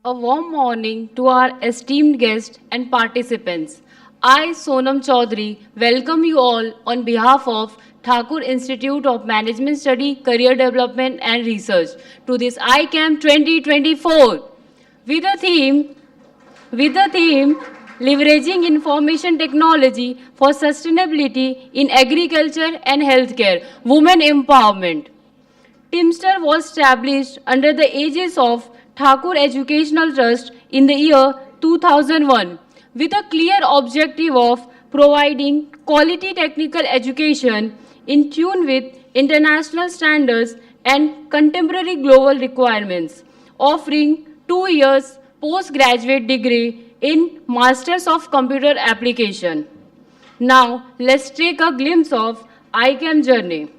A warm morning to our esteemed guests and participants. I, Sonam Chaudhary, welcome you all on behalf of Thakur Institute of Management Study, Career Development and Research to this ICAIM 2024 with a theme Leveraging Information Technology for Sustainability in Agriculture and Healthcare, Women Empowerment. TIMSCDR was established under the aegis of Thakur Educational Trust in the year 2001 with a clear objective of providing quality technical education in tune with international standards and contemporary global requirements, offering 2 years postgraduate degree in Masters of Computer Application. Now, let's take a glimpse of ICAM journey.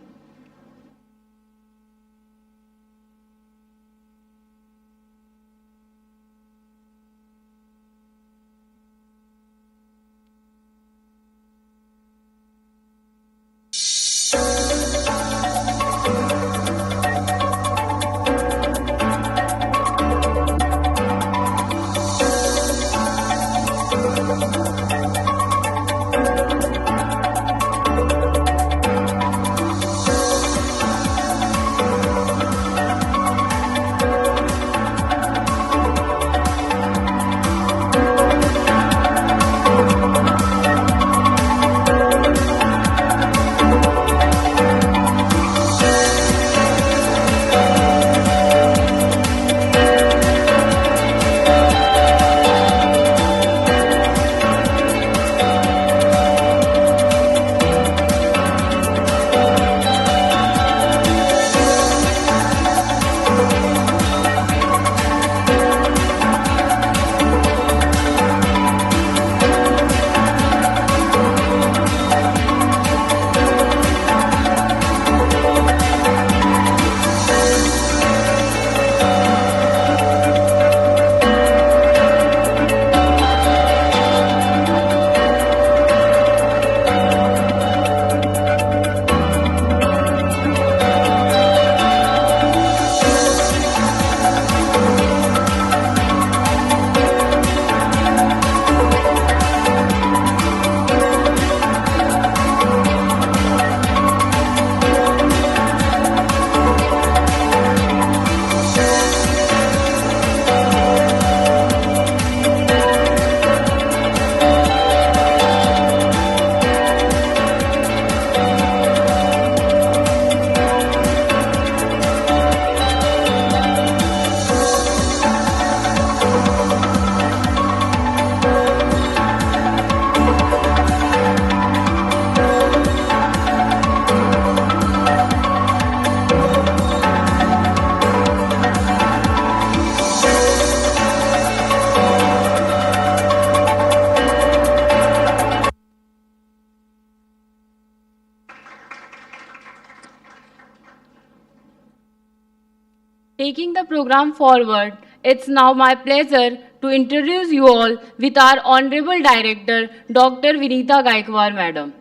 Taking the program forward, it's now my pleasure to introduce you all with our Honorable Director, Dr. Vinita Gaikwar Madam.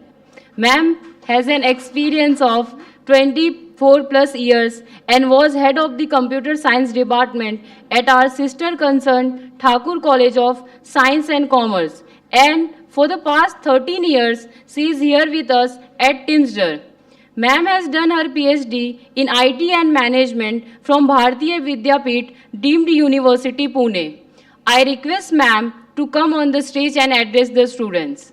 Ma'am has an experience of 24 plus years and was head of the Computer Science Department at our sister concern, Thakur College of Science and Commerce. And for the past 13 years, she is here with us at TIMSCDR. Ma'am has done her PhD in IT and Management from Bharatiya Vidyapeeth Deemed University, Pune. I request Ma'am to come on the stage and address the students.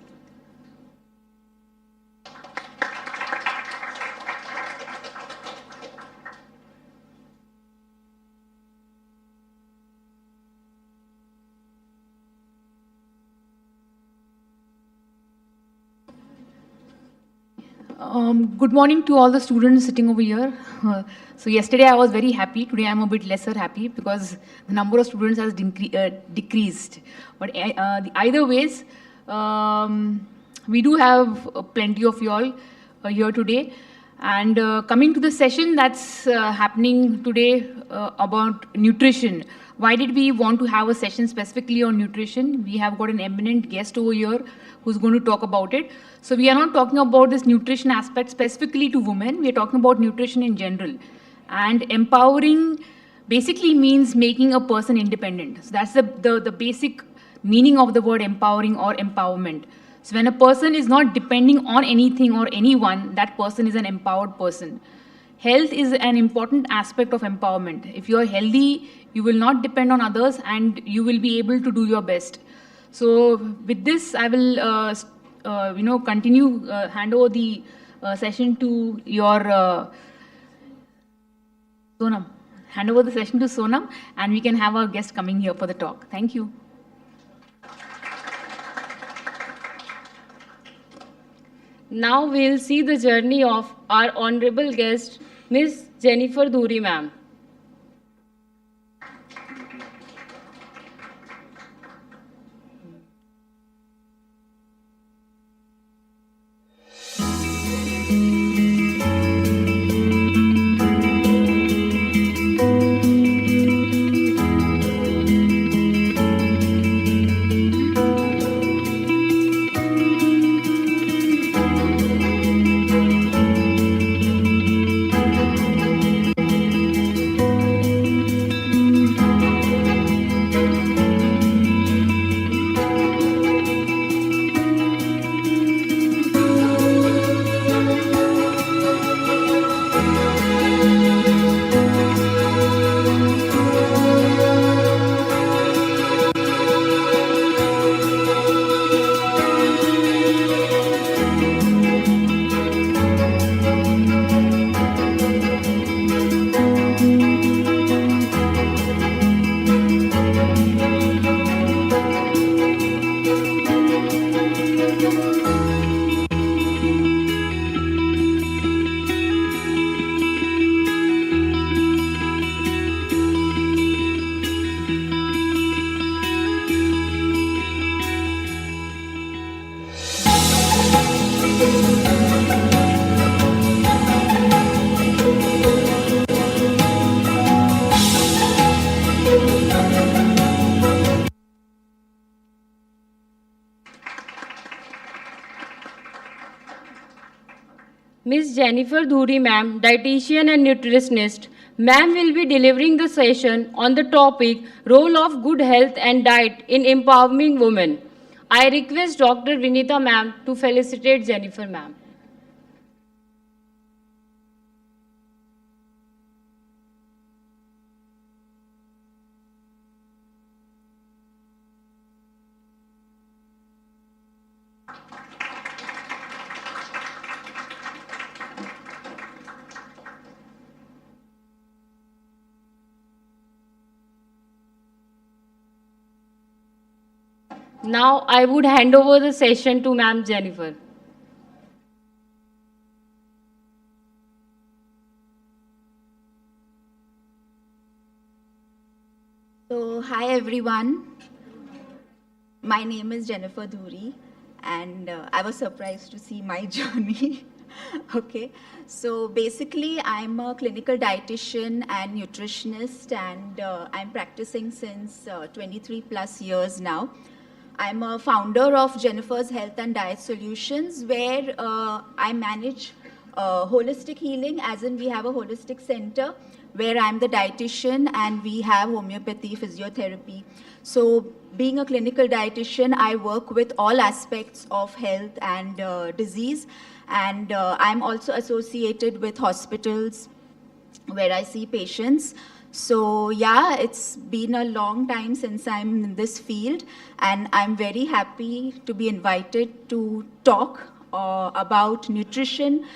Good morning to all the students sitting over here. So yesterday I was very happy. Today I'm a bit lesser happy because the number of students has decreased. But either ways, we do have plenty of you all here today. And coming to the session that's happening today about nutrition. Why did we want to have a session specifically on nutrition? We have got an eminent guest over here who's going to talk about it. So we are not talking about this nutrition aspect specifically to women. We are talking about nutrition in general and empowering basically means making a person independent. So that's the basic meaning of the word empowering or empowerment. So when a person is not depending on anything or anyone, that person is an empowered person. Health is an important aspect of empowerment. If you're healthy, you will not depend on others and you will be able to do your best. So with this, I will continue, hand over the session to your Sonam. Hand over the session to Sonam, and we can have our guest coming here for the talk. Thank you. Now we'll see the journey of our honorable guest, Miss Jennifer Dhuri ma'am. Miss Jennifer Dhuri ma'am, dietitian and nutritionist, ma'am will be delivering the session on the topic Role of Good Health and Diet in Empowering Women. I request Dr. Vinita ma'am to felicitate Jennifer ma'am. Now I would hand over the session to Ma'am Jennifer. So, hi everyone. My name is Jennifer Dhuri, and I was surprised to see my journey. Okay, so basically, I'm a clinical dietitian and nutritionist, and I'm practicing since 23 plus years now. I'm a founder of Jennifer's Health and Diet Solutions, where I manage holistic healing, as in we have a holistic center where I'm the dietitian and we have homeopathy, physiotherapy. So being a clinical dietitian, I work with all aspects of health and disease. And I'm also associated with hospitals where I see patients. So yeah, it's been a long time since I'm in this field, and I'm very happy to be invited to talk about nutrition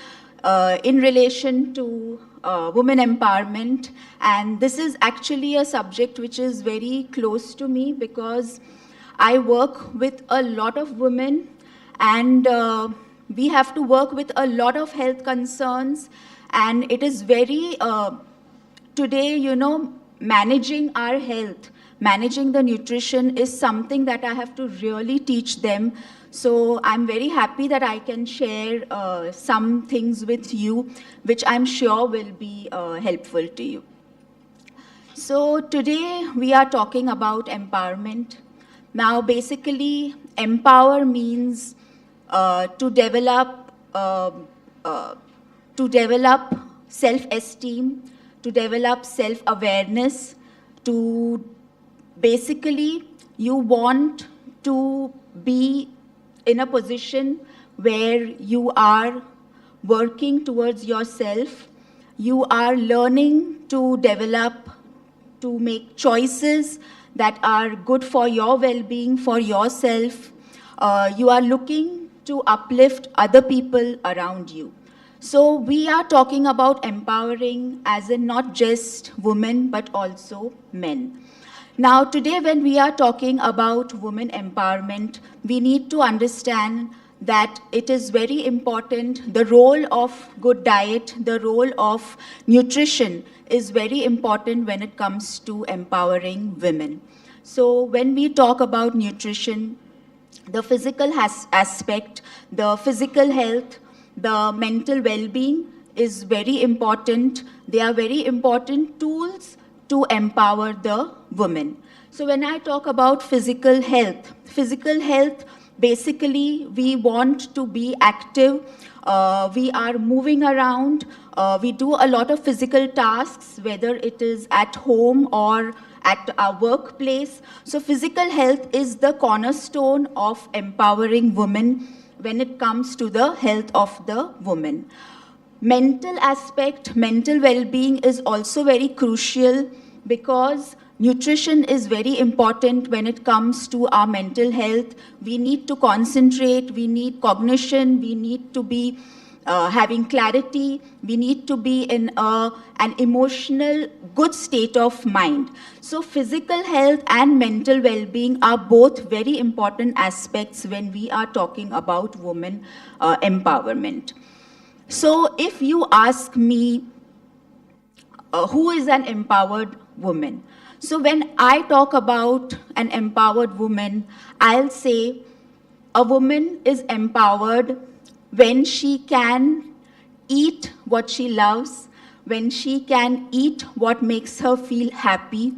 in relation to women empowerment. And this is actually a subject which is very close to me because I work with a lot of women, and we have to work with a lot of health concerns, and it is very today, you know, managing our health, managing the nutrition is something that I have to really teach them. So I'm very happy that I can share some things with you, which I'm sure will be helpful to you. So today we are talking about empowerment. Now, basically, empower means to develop self-esteem, to develop self-awareness, to basically you want to be in a position where you are working towards yourself, you are learning to develop, to make choices that are good for your well-being, for yourself. You are looking to uplift other people around you. So we are talking about empowering as in not just women, but also men. Now, today when we are talking about women empowerment, we need to understand that it is very important. The role of good diet, the role of nutrition is very important when it comes to empowering women. So when we talk about nutrition, the physical aspect, the physical health, the mental well-being is very important. They are very important tools to empower the woman. So when I talk about physical health, basically we want to be active. We are moving around. We do a lot of physical tasks, whether it is at home or at our workplace. So physical health is the cornerstone of empowering women when it comes to the health of the woman. Mental aspect, mental well-being is also very crucial because nutrition is very important when it comes to our mental health. We need to concentrate, we need cognition, we need to be having clarity, we need to be in an emotional good state of mind. So physical health and mental well-being are both very important aspects when we are talking about women empowerment. So if you ask me, who is an empowered woman? So when I talk about an empowered woman, I'll say a woman is empowered when she can eat what she loves, when she can eat what makes her feel happy.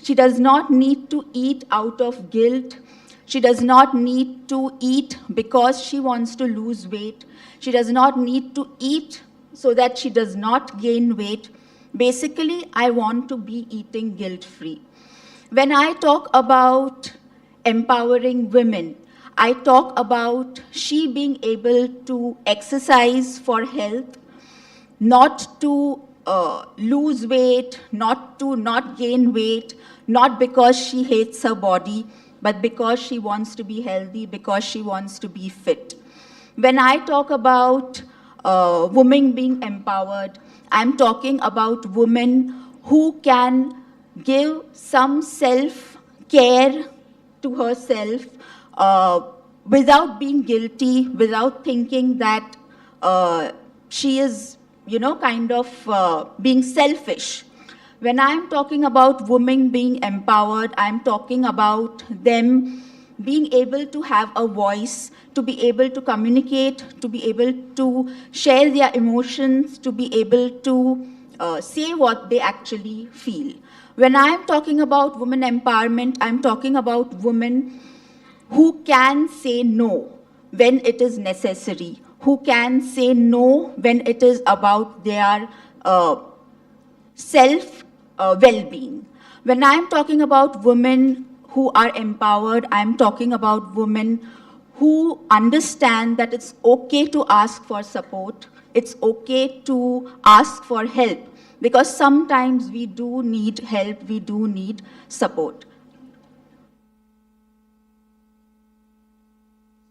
She does not need to eat out of guilt. She does not need to eat because she wants to lose weight. She does not need to eat so that she does not gain weight. Basically, I want to be eating guilt-free. When I talk about empowering women, I talk about she being able to exercise for health, not to lose weight, not to not gain weight, not because she hates her body, but because she wants to be healthy, because she wants to be fit. When I talk about women being empowered, I'm talking about women who can give some self-care to herself without being guilty, without thinking that she is, kind of being selfish. When I'm talking about women being empowered, I'm talking about them being able to have a voice, to be able to communicate, to be able to share their emotions, to be able to say what they actually feel. When I'm talking about women empowerment, I'm talking about women who can say no when it is necessary, who can say no when it is about their self-well-being. When I'm talking about women who are empowered, I'm talking about women who understand that it's okay to ask for support, it's okay to ask for help, because sometimes we do need help, we do need support.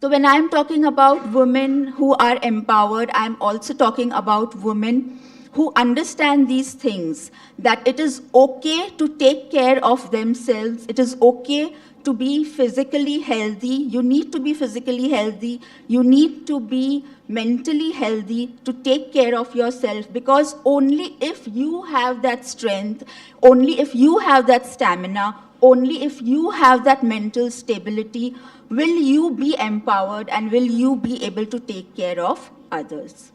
So when I'm talking about women who are empowered, I'm also talking about women who understand these things, that it is okay to take care of themselves, it is okay to be physically healthy, you need to be physically healthy, you need to be mentally healthy to take care of yourself, because only if you have that strength, only if you have that stamina, only if you have that mental stability, will you be empowered and will you be able to take care of others.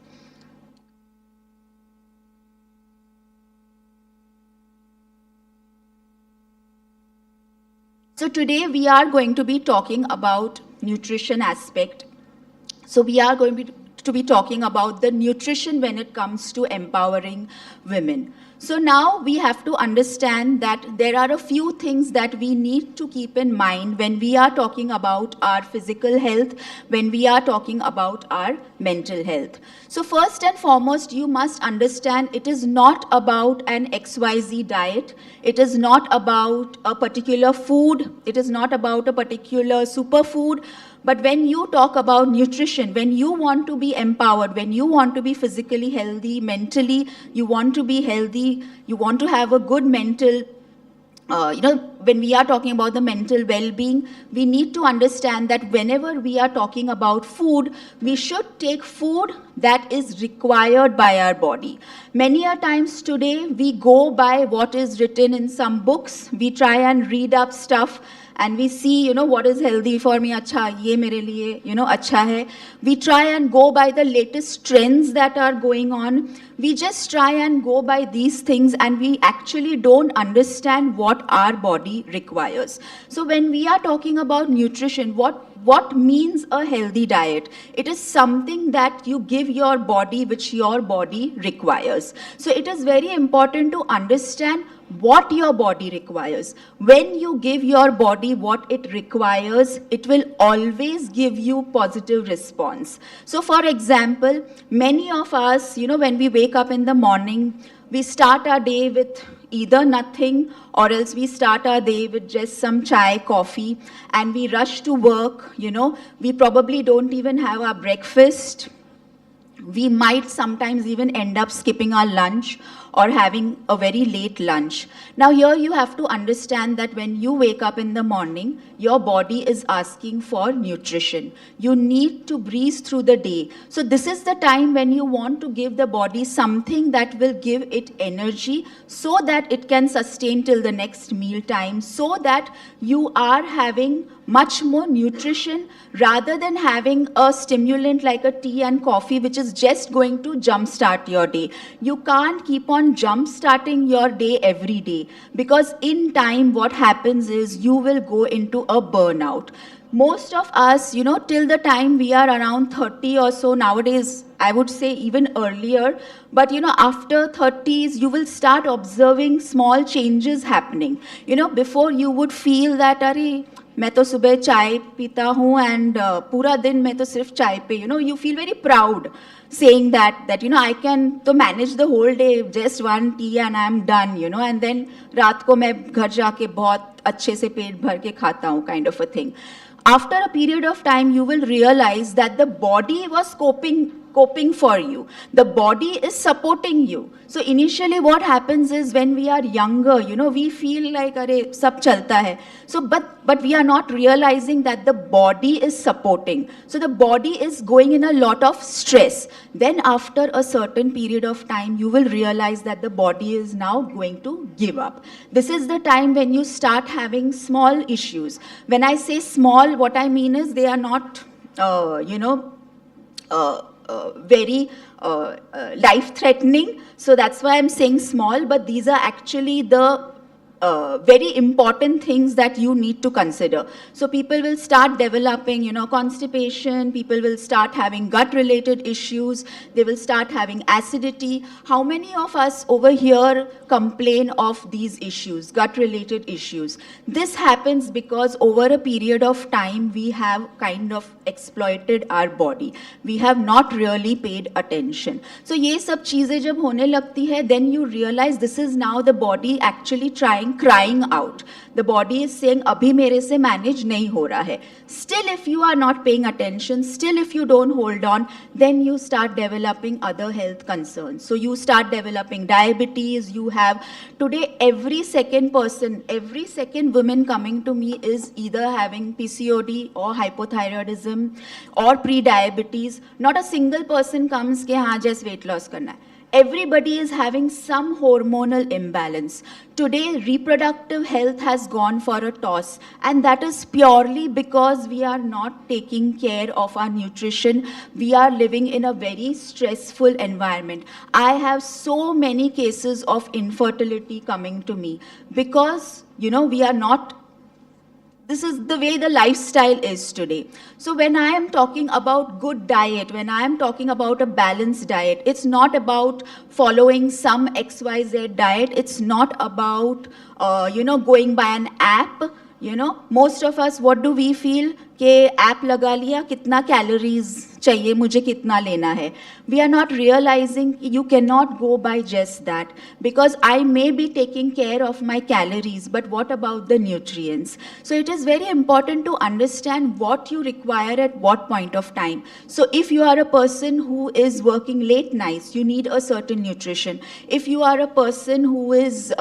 So today we are going to be talking about nutrition aspect. So we are going to to be talking about the nutrition when it comes to empowering women. So now we have to understand that there are a few things that we need to keep in mind when we are talking about our physical health, when we are talking about our mental health. So first and foremost, you must understand it is not about an XYZ diet. It is not about a particular food. It is not about a particular superfood. But when you talk about nutrition, when you want to be empowered, when you want to be physically healthy, mentally, you want to be healthy, you want to have a good mental, when we are talking about the mental well-being, we need to understand that whenever we are talking about food, we should take food that is required by our body. Many a times today, we go by what is written in some books. We try and read up stuff and we see, what is healthy for me, acha, ye mere liye, acha hai. We try and go by the latest trends that are going on. We just try and go by these things and we actually don't understand what our body requires. So when we are talking about nutrition, what means a healthy diet? It is something that you give your body which your body requires. So it is very important to understand what your body requires. When you give your body what it requires, it will always give you positive response. So for example, many of us, when we wake up in the morning, we start our day with either nothing or else we start our day with just some chai, coffee, and we rush to work, we probably don't even have our breakfast. We might sometimes even end up skipping our lunch or having a very late lunch. Now here you have to understand that when you wake up in the morning, your body is asking for nutrition. You need to breeze through the day. So this is the time when you want to give the body something that will give it energy so that it can sustain till the next meal time, so that you are having much more nutrition rather than having a stimulant like a tea and coffee which is just going to jumpstart your day. You can't keep on jump-starting your day every day because in time what happens is you will go into a burnout. Most of us, till the time we are around 30 or so, nowadays I would say even earlier, but after 30s you will start observing small changes happening. Before you would feel that, arey, मैं तो सुबह चाय पीता हूँ and पूरा दिन मैं तो सिर्फ चाय पे, you feel very proud saying that I can to manage the whole day just one tea and I'm done, and then रात को मैं घर जाके बहुत अच्छे से पेट भर के खाता हूँ, kind of a thing. After a period of time, you will realize that the body was coping for you. The body is supporting you. So initially what happens is when we are younger, we feel like, arey, sab chalta hai. So, but we are not realizing that the body is supporting. So the body is going in a lot of stress. Then after a certain period of time, you will realize that the body is now going to give up. This is the time when you start having small issues. When I say small, what I mean is they are not, very life-threatening. So that's why I'm saying small, but these are actually the very important things that you need to consider. So people will start developing, constipation, people will start having gut-related issues, they will start having acidity. How many of us over here complain of these issues, gut-related issues? This happens because over a period of time, we have kind of exploited our body. We have not really paid attention. So ये सब चीजें जब होने लगती है, then you realize this is now the body actually crying out. The body is saying, abhi mere se manage nahi ho raha hai. Still, if you are not paying attention, still if you don't hold on, then you start developing other health concerns. So you start developing diabetes. You have, today every second woman coming to me is either having PCOD or hypothyroidism or pre-diabetes. Not a single person comes ke haan just weight loss karna hai. Everybody is having some hormonal imbalance. Today, reproductive health has gone for a toss, and that is purely because we are not taking care of our nutrition. We are living in a very stressful environment. I have so many cases of infertility coming to me because, we are not this is the way the lifestyle is today. So when I am talking about good diet, when I am talking about a balanced diet, it's not about following some XYZ diet. It's not about, going by an app. Most of us, what do we feel? कि app लगा लिया, कितना calories चाहिए, मुझे कितना लेना है. We are not realizing you cannot go by just that, because I may be taking care of my calories, but what about the nutrients? So it is very important to understand what you require at what point of time. So if you are a person who is working late nights, you need a certain nutrition. If you are a person who is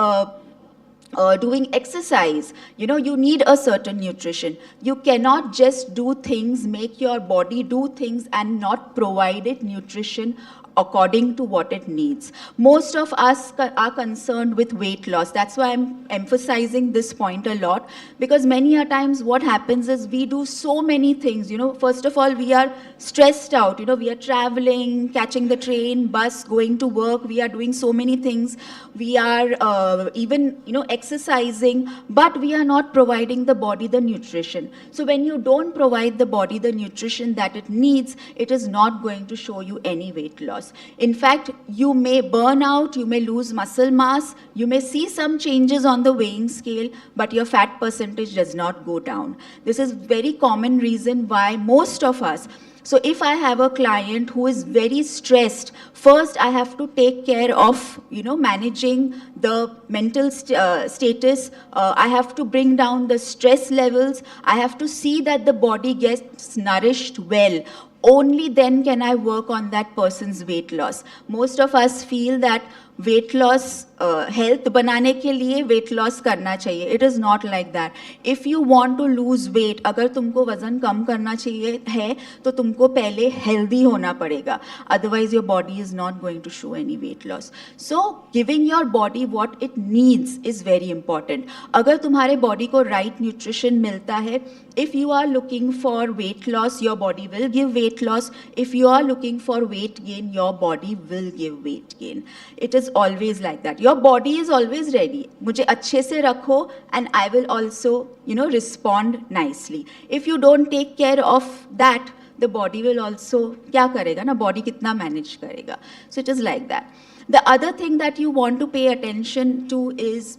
doing exercise, you need a certain nutrition. You cannot just do things, make your body do things and not provide it nutrition according to what it needs. Most of us are concerned with weight loss. That's why I'm emphasizing this point a lot, because many a times what happens is we do so many things. First of all, we are stressed out. We are traveling, catching the train, bus, going to work. We are doing so many things. We are even, exercising, but we are not providing the body the nutrition. So when you don't provide the body the nutrition that it needs, it is not going to show you any weight loss. In fact, you may burn out, you may lose muscle mass, you may see some changes on the weighing scale, but your fat percentage does not go down. This is very common reason why most of us. So if I have a client who is very stressed, first I have to take care of, managing the mental status. I have to bring down the stress levels. I have to see that the body gets nourished well. Only then can I work on that person's weight loss. Most of us feel that weight loss, health बनाने के लिए weight loss करना चाहिए. It is not like that. If you want to lose weight, अगर तुमको वजन कम करना चाहिए है, तो तुमको पहले healthy होना पड़ेगा. Otherwise, your body is not going to show any weight loss. So, giving your body what it needs is very important. अगर तुम्हारे body को right nutrition मिलता है, if you are looking for weight loss, your body will give weight loss. If you are looking for weight gain, your body will give weight gain. It is always like that. Your body is always ready. मुझे अच्छे से रखो, and I will also, respond nicely. If you don't take care of that, the body will also, क्या करेगा ना, body कितना manage करेगा. So it is like that. The other thing that you want to pay attention to is,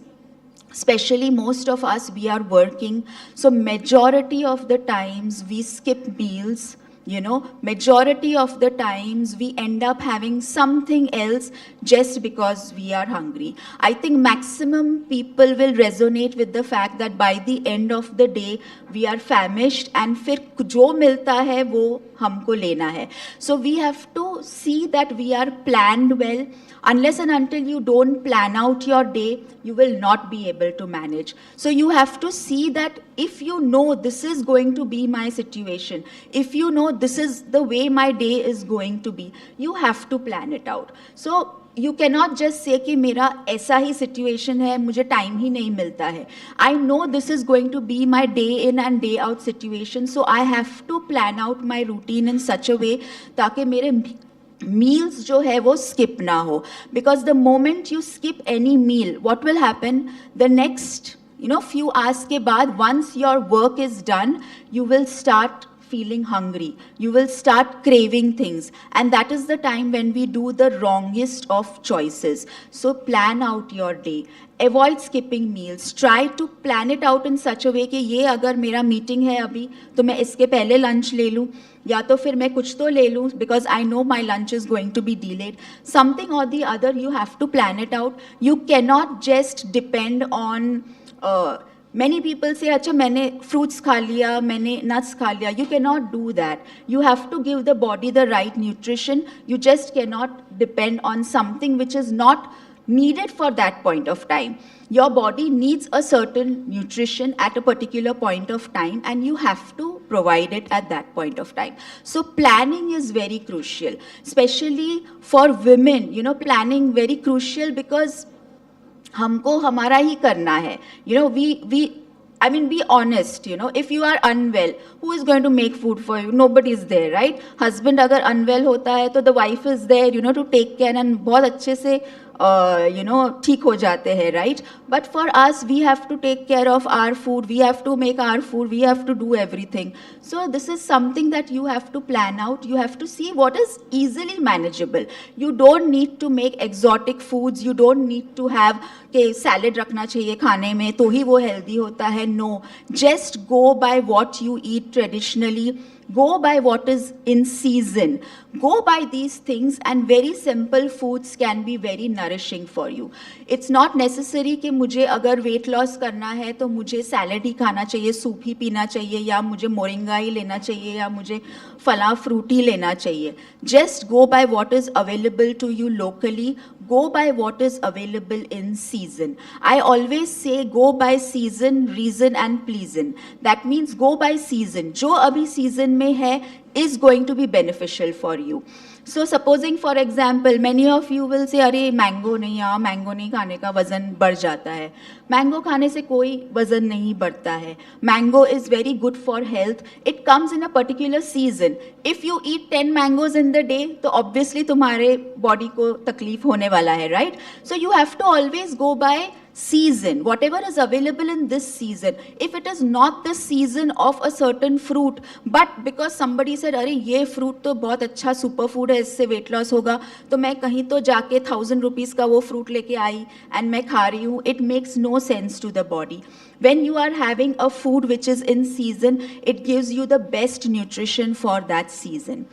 especially most of us, we are working. So majority of the times we skip meals. Majority of the times we end up having something else just because we are hungry. I think maximum people will resonate with the fact that by the end of the day, we are famished, and फिर जो मिलता है वो हमको लेना है. So we have to see that we are planned well. Unless and until you don't plan out your day, you will not be able to manage. So you have to see that if you know this is going to be my situation, if you know this is the way my day is going to be, you have to plan it out. So you cannot just say कि मेरा ऐसा ही situation है, मुझे time ही नहीं मिलता है. I know this is going to be my day in and day out situation, so I have to plan out my routine in such a way ताकि मेरे meals जो है वो skip ना हो. Because the moment you skip any meal, what will happen? The next, few hours के बाद, once your work is done, you will start feeling hungry. You will start craving things. And that is the time when we do the wrongest of choices. So plan out your day. Avoid skipping meals. Try to plan it out in such a way कि ये अगर मेरा meeting है अभी, तो मैं इसके पहले lunch ले लूँ, या तो फिर मैं कुछ तो ले लूँ, because I know my lunch is going to be delayed. Something or the other, you have to plan it out. You cannot just depend on many people say, अच्छा मैंने fruits खा लिया, मैंने nuts खा लिया. You cannot do that. You have to give the body the right nutrition. You just cannot depend on something which is not needed for that point of time. Your body needs a certain nutrition at a particular point of time, and you have to provide it at that point of time. So planning is very crucial, especially for women. Planning very crucial because हमको हमारा ही करना है. Be honest, if you are unwell, who is going to make food for you? Nobody is there, right? Husband अगर unwell होता है, तो the wife is there, to take care and बहुत अच्छे से ठीक हो जाते हैं, right? But for us, we have to take care of our food, we have to make our food, we have to do everything. So this is something that you have to plan out. You have to see what is easily manageable. You don't need to make exotic foods, you don't need to have कि salad रखना चाहिए खाने में तो ही वो healthy होता है. No, just go by what you eat traditionally, go by what is in season, go by these things, and very simple foods can be very nourishing for you. It's not necessary कि मुझे अगर weight loss करना है तो मुझे salad ही खाना चाहिए, soup ही पीना चाहिए, या मुझे मोरिंगा ही लेना चाहिए, या मुझे फला फ्रूट ही लेना चाहिए. Just go by what is available to you locally, go by what is available in season. I always say go by season, reason and pleason. That means go by season. जो अभी season में है is going to be beneficial for you. So supposing for example, many of you will say अरे mango नहीं, हाँ mango नहीं खाने का वज़न बढ़ जाता है. मैंगो खाने से कोई वज़न नहीं बढ़ता है. Mango is very good for health. It comes in a particular season. If you eat 10 mangoes in the day, तो obviously तुम्हारे body को तकलीफ होने वाला है, right? So you have to always go by season, whatever is available in this season. If it is not the season of a certain fruit, but because somebody said अरे ये fruit तो बहुत अच्छा super food है, इससे weight loss होगा, तो मैं कहीं तो जाके 1000 rupees का वो fruit लेके आई and मैं खा रही हूँ, it makes no sense to the body. When you are having a food which is in season, it gives you the best nutrition for that season.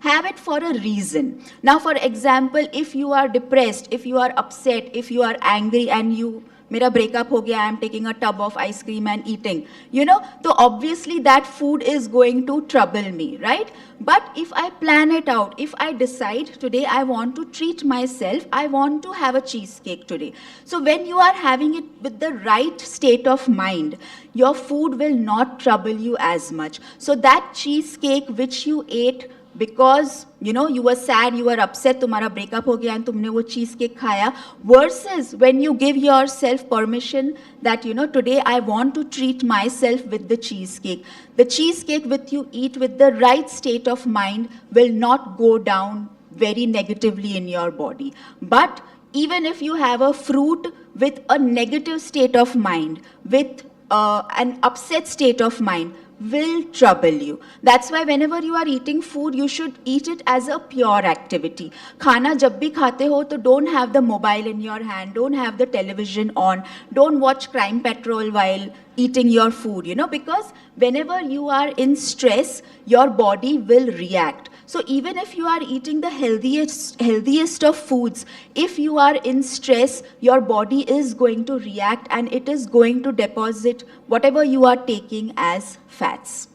Have it for a reason. Now for example, if you are depressed, if you are upset, if you are angry and you मेरा breakup हो गया, I am taking a tub of ice cream and eating, तो obviously that food is going to trouble me, right? But if I plan it out, if I decide today I want to treat myself, I want to have a cheesecake today. So when you are having it with the right state of mind, your food will not trouble you as much. So that cheesecake which you ate because you were sad, you were upset, तुम्हारा breakup हो गया and तुमने वो cheesecake खाया, versus when you give yourself permission that today I want to treat myself with the cheesecake. The cheesecake with you eat with the right state of mind will not go down very negatively in your body. But even if you have a fruit with a negative state of mind, with an upset state of mind, will trouble you. That's why whenever you are eating food, you should eat it as a pure activity. खाना जब भी खाते हो तो don't have the mobile in your hand, don't have the television on, don't watch Crime Patrol while eating your food, because whenever you are in stress, your body will react. So even if you are eating the healthiest of foods, if you are in stress, your body is going to react and it is going to deposit whatever you are taking as fats.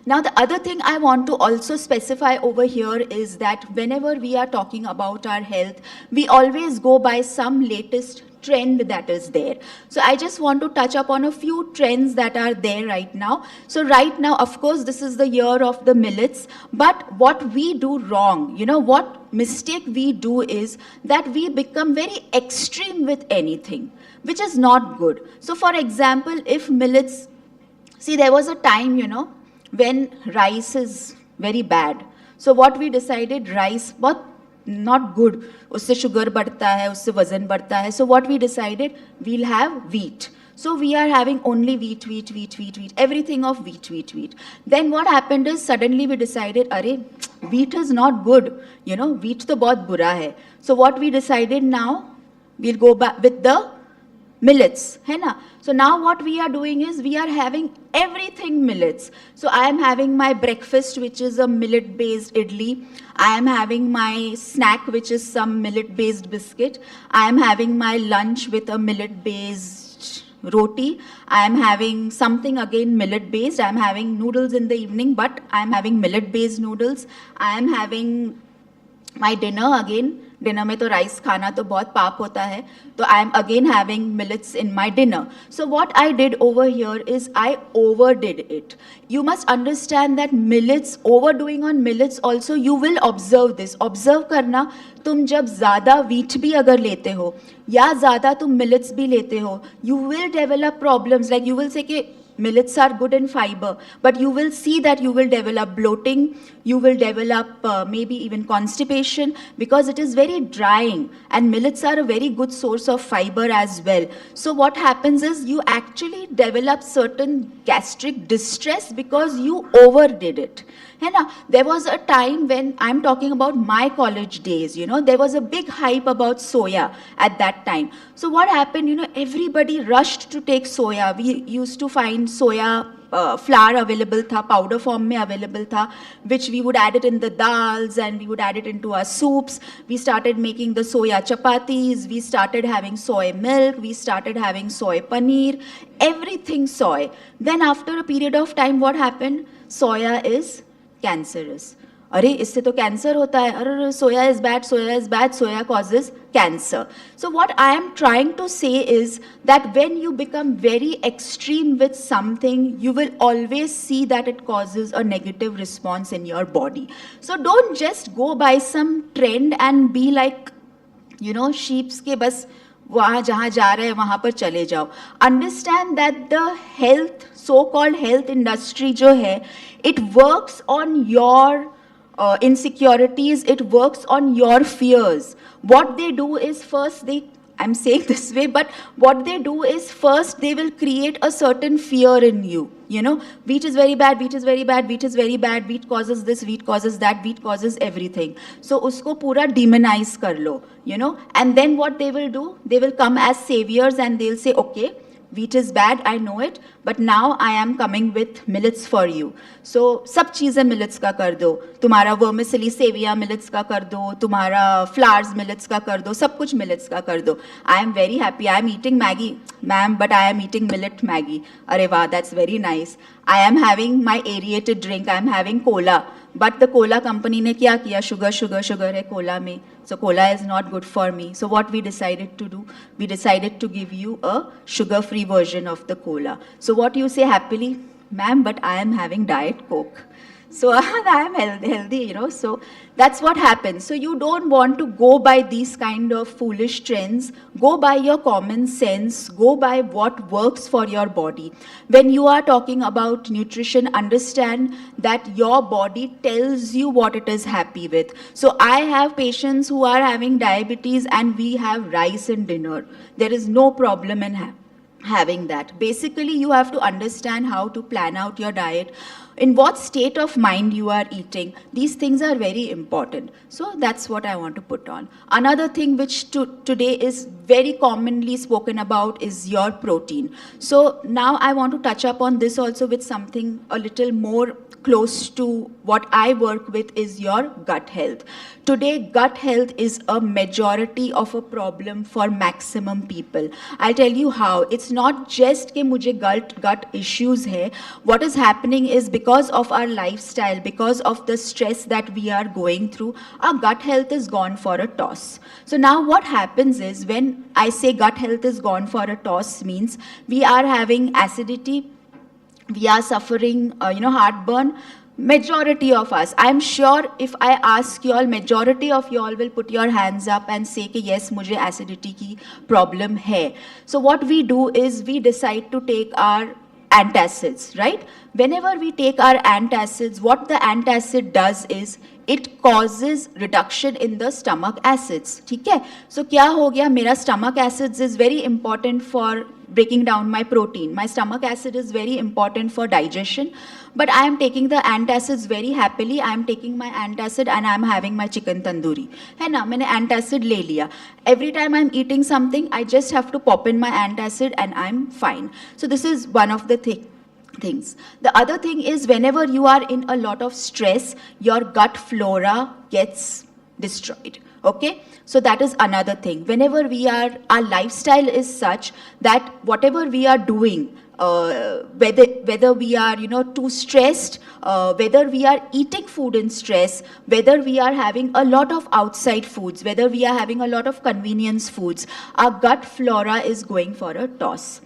Now the other thing I want to also specify over here is that whenever we are talking about our health, we always go by some latest trend that is there. So I just want to touch upon a few trends that are there right now. So right now, of course, this is the year of the millets, but what we do wrong, what mistake we do is that we become very extreme with anything, which is not good. So for example, if millets, see there was a time, when rice is very bad. So what we decided, rice, but not good, उससे sugar बढ़ता है, उससे वजन बढ़ता है. So what we decided, we'll have wheat. So we are having only wheat, everything of wheat. Then what happened is suddenly we decided, अरे wheat is not good, wheat तो बहुत बुरा है. So what we decided now, we'll go back with the millets, है ना? So now what we are doing is we are having everything millets. So I am having my breakfast, which is a millet based idli. I am having my snack, which is some millet based biscuit. I am having my lunch with a millet based roti. I am having something again millet based. I am having noodles in the evening, but I am having millet based noodles. I am having my dinner again. Dinner में तो rice खाना तो बहुत पाप होता है, तो I am again having millets in my dinner. So what I did over here is I over did it. You must understand that millets, over doing on millets also, you will observe this. Observe करना, तुम जब ज़्यादा wheat भी अगर लेते हो या ज़्यादा तुम मिलेट्स भी लेते हो, you will develop problems. Like you will say कि millets are good in fiber, but you will see that you will develop bloating, you will develop maybe even constipation because it is very drying, and millets are a very good source of fiber as well. So what happens is you actually develop certain gastric distress because you overdid it. There was a time when I'm talking about my college days, there was a big hype about soya at that time. So what happened, everybody rushed to take soya. We used to find soya flour available tha, powder form mein available tha, which we would add it in the dals and we would add it into our soups. We started making the soya chapatis, we started having soy milk, we started having soy paneer, everything soy. Then after a period of time, what happened? Soya is cancerous. अरे इससे तो cancer होता है, अरे soya is bad, soya is bad, soya causes cancer. So what I am trying to say is that when you become very extreme with something, you will always see that it causes a negative response in your body. So don't just go by some trend and be like, sheeps के बस वहाँ जहाँ जा रहे हैं वहाँ पर चले जाओ. Understand that the health, so-called health industry जो है, it works on your insecurities, it works on your fears. What they do is first I'm saying this way, but what they do is first they will create a certain fear in you. Wheat is very bad, wheat is very bad, wheat is very bad, wheat causes this, wheat causes that, wheat causes everything. So usko pura demonize kar lo, and then what they will do, they will come as saviors and they'll say, okay, wheat is bad, I know it, but now I am coming with millets for you. So, सब चीज़ें millets का कर दो, तुम्हारा vermicelli सेविया millets का कर दो, तुम्हारा flours millets का कर दो, सब कुछ millets का कर दो. I am very happy. I am eating Maggi, ma'am, but I am eating millet Maggi. अरे वाह, that's very nice. I am having my aerated drink. I am having cola. But the cola company ने क्या किया? Sugar, sugar, sugar है cola में. So cola is not good for me. So what we decided to do? We decided to give you a sugar-free version of the cola. So what you say happily, ma'am, but I am having Diet Coke. So I am healthy, so that's what happens. So you don't want to go by these kind of foolish trends. Go by your common sense. Go by what works for your body. When you are talking about nutrition, understand that your body tells you what it is happy with. So I have patients who are having diabetes and we have rice in dinner. There is no problem in having that. Basically, you have to understand how to plan out your diet, in what state of mind you are eating. These things are very important. So that's what I want to put on. Another thing which today is very commonly spoken about is your protein. So now I want to touch up on this also with something a little more close to what I work with is your gut health. Today, gut health is a majority of a problem for maximum people. I'll tell you how. It's not just कि मुझे gut issues है. What is happening is because of our lifestyle, because of the stress that we are going through, our gut health is gone for a toss. So now what happens is when I say gut health is gone for a toss means we are having acidity, we are suffering, heartburn. Majority of us, I'm sure if I ask you all, majority of you all will put your hands up and say कि yes, मुझे acidity की problem है. So what we do is we decide to take our antacids, right? Whenever we take our antacids, what the antacid does is it causes reduction in the stomach acids. ठीक है? So क्या हो गया? मेरा stomach acids is very important for breaking down my protein. My stomach acid is very important for digestion. But I am taking the antacids very happily. I am taking my antacid and I am having my chicken tandoori. है ना? मैंने antacid ले लिया. Every time I am eating something, I just have to pop in my antacid and I am fine. So this is one of the things. The other thing is whenever you are in a lot of stress, your gut flora gets destroyed. Okay, so that is another thing. Whenever our lifestyle is such that whatever we are doing, whether we are too stressed, whether we are eating food in stress, whether we are having a lot of outside foods, whether we are having a lot of convenience foods, our gut flora is going for a toss.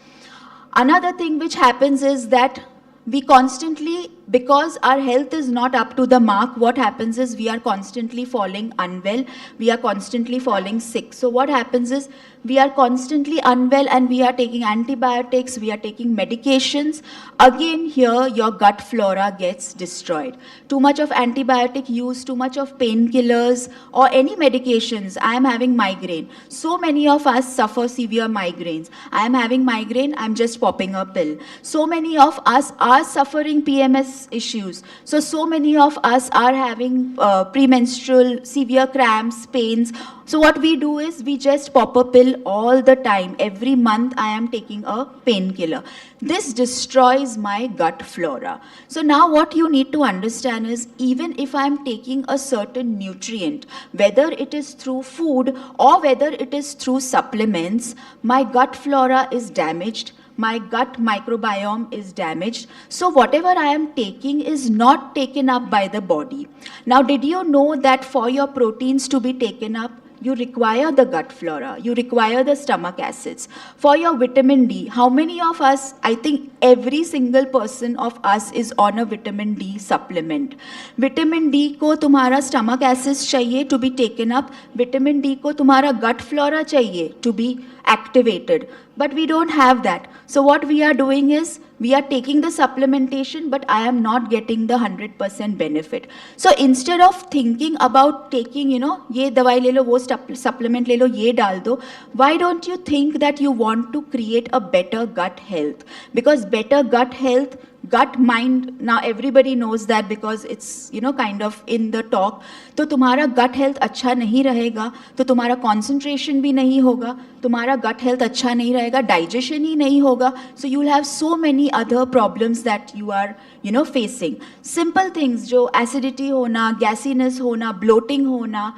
Another thing which happens is that we constantly because our health is not up to the mark, what happens is we are constantly falling unwell, we are constantly falling sick. So what happens is we are constantly unwell and we are taking antibiotics, we are taking medications. Again, here your gut flora gets destroyed. Too much of antibiotic use, too much of painkillers or any medications. I am having migraine. So many of us suffer severe migraines. I am having migraine, I'm just popping a pill. So many of us are suffering PMS issues. So many of us are having premenstrual severe cramps, pains. So what we do is we just pop a pill all the time. Every month I am taking a painkiller. This destroys my gut flora. So now what you need to understand is, even if I am taking a certain nutrient, whether it is through food or whether it is through supplements, my gut flora is damaged. My gut microbiome is damaged. So whatever I am taking is not taken up by the body. Now, did you know that for your proteins to be taken up, you require the gut flora, you require the stomach acids. For your vitamin D, how many of us, I think every single person of us is on a vitamin D supplement. Vitamin D को तुम्हारा stomach acids चाहिए to be taken up, vitamin D को तुम्हारा gut flora चाहिए to be activated. But we don't have that. So what we are doing is, we are taking the supplementation, but I am not getting the 100% benefit. So instead of thinking about taking, ये दवाई ले लो, वो supplement ले लो, ये डाल दो, why don't you think that you want to create a better gut health? Because better gut health, gut mind, now everybody knows that because it's kind of in the talk. तो तुम्हारा gut health अच्छा नहीं रहेगा, तो तुम्हारा concentration भी नहीं होगा, तुम्हारा gut health अच्छा नहीं रहेगा, digestion ही नहीं होगा. So you will have so many other problems that you are facing. Simple things जो acidity होना, gassiness होना, bloating होना,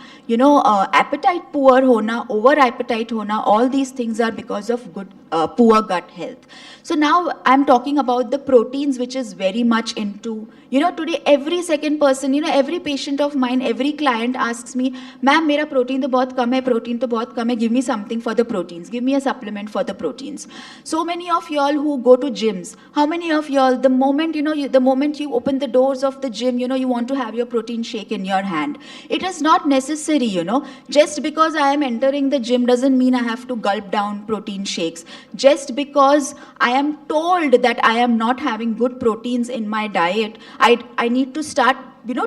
appetite poor होना, over appetite होना, all these things are because of poor gut health. So now I'm talking about the proteins, which is very much into, today every second person, every patient of mine, every client asks me, ma'am, मेरा protein तो बहुत कम है, protein तो बहुत कम है, give me something for the proteins, give me a supplement for the proteins. So many of y'all who go to gyms, how many of y'all, the moment, the moment you open the doors of the gym, you want to have your protein shake in your hand. It is not necessary, just because I am entering the gym doesn't mean I have to gulp down protein shakes. Just because I am told that I am not having good proteins in my diet, I need to start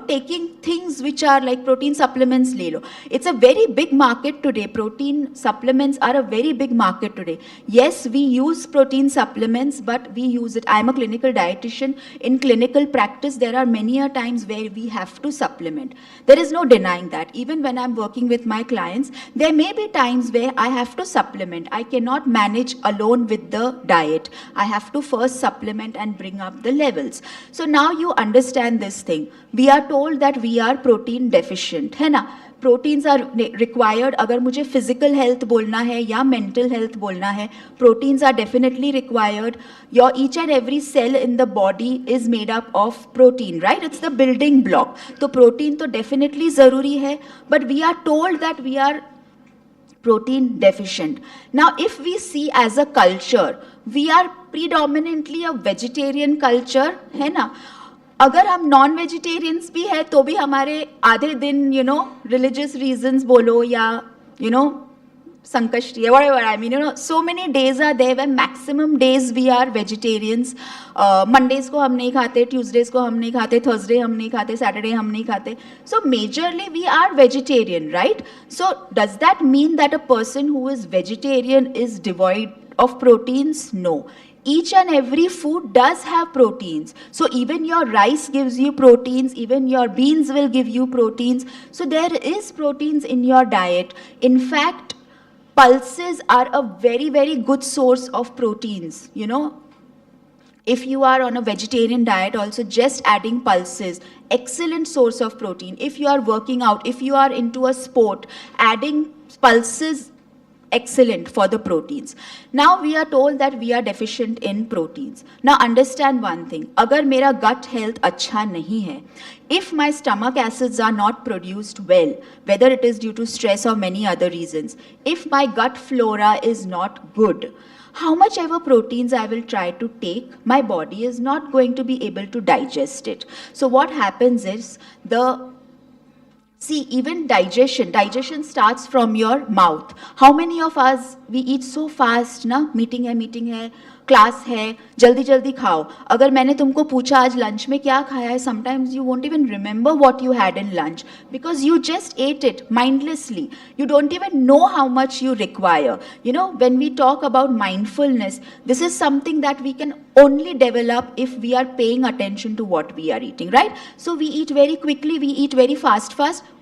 taking things which are like protein supplements ले लो. It's a very big market today. Protein supplements are a very big market today. Yes, we use protein supplements, but we use it. I'm a clinical dietitian. In clinical practice, there are many a times where we have to supplement. There is no denying that. Even when I'm working with my clients, there may be times where I have to supplement. I cannot manage alone with the diet. I have to first supplement and bring up the levels. So now you understand this thing. We are told that we are protein deficient, है ना? Proteins are required. अगर मुझे physical health बोलना है या mental health बोलना है, proteins are definitely required. Your each and every cell in the body is made up of protein, right? It's the building block. तो protein तो definitely ज़रूरी है, but we are told that we are protein deficient. Now, if we see as a culture, we are predominantly a vegetarian culture, है ना? अगर हम non vegetarians भी है तो भी हमारे आधे दिन religious reasons बोलो या Sankashti, whatever, I mean, so many days are there when maximum days we are vegetarians. Mondays को हम नहीं खाते, Tuesdays को हम नहीं खाते, Thursday हम नहीं खाते, Saturday हम नहीं खाते. So majorly we are vegetarian, right? So does that mean that a person who is vegetarian is devoid of proteins? No. Each and every food does have proteins. So even your rice gives you proteins, even your beans will give you proteins. So there is proteins in your diet. In fact, pulses are a very, very good source of proteins, If you are on a vegetarian diet, also just adding pulses, excellent source of protein. If you are working out, if you are into a sport, adding pulses, excellent for the proteins. Now we are told that we are deficient in proteins. Now understand one thing, अगर मेरा gut health अच्छा नहीं है, if my stomach acids are not produced well, whether it is due to stress or many other reasons, if my gut flora is not good, how much ever proteins I will try to take, my body is not going to be able to digest it. So what happens is see, even digestion starts from your mouth. How many of us, we eat so fast, na? Meeting है, class है, जल्दी जल्दी खाओ. अगर मैंने तुमको पूछा आज लंच में क्या खाया है, sometimes you won't even remember what you had in lunch because you just ate it mindlessly. You don't even know how much you require. You know, when we talk about mindfulness, this is something that we can only develop if we are paying attention to what we are eating, right? So we eat very quickly, we eat very fast,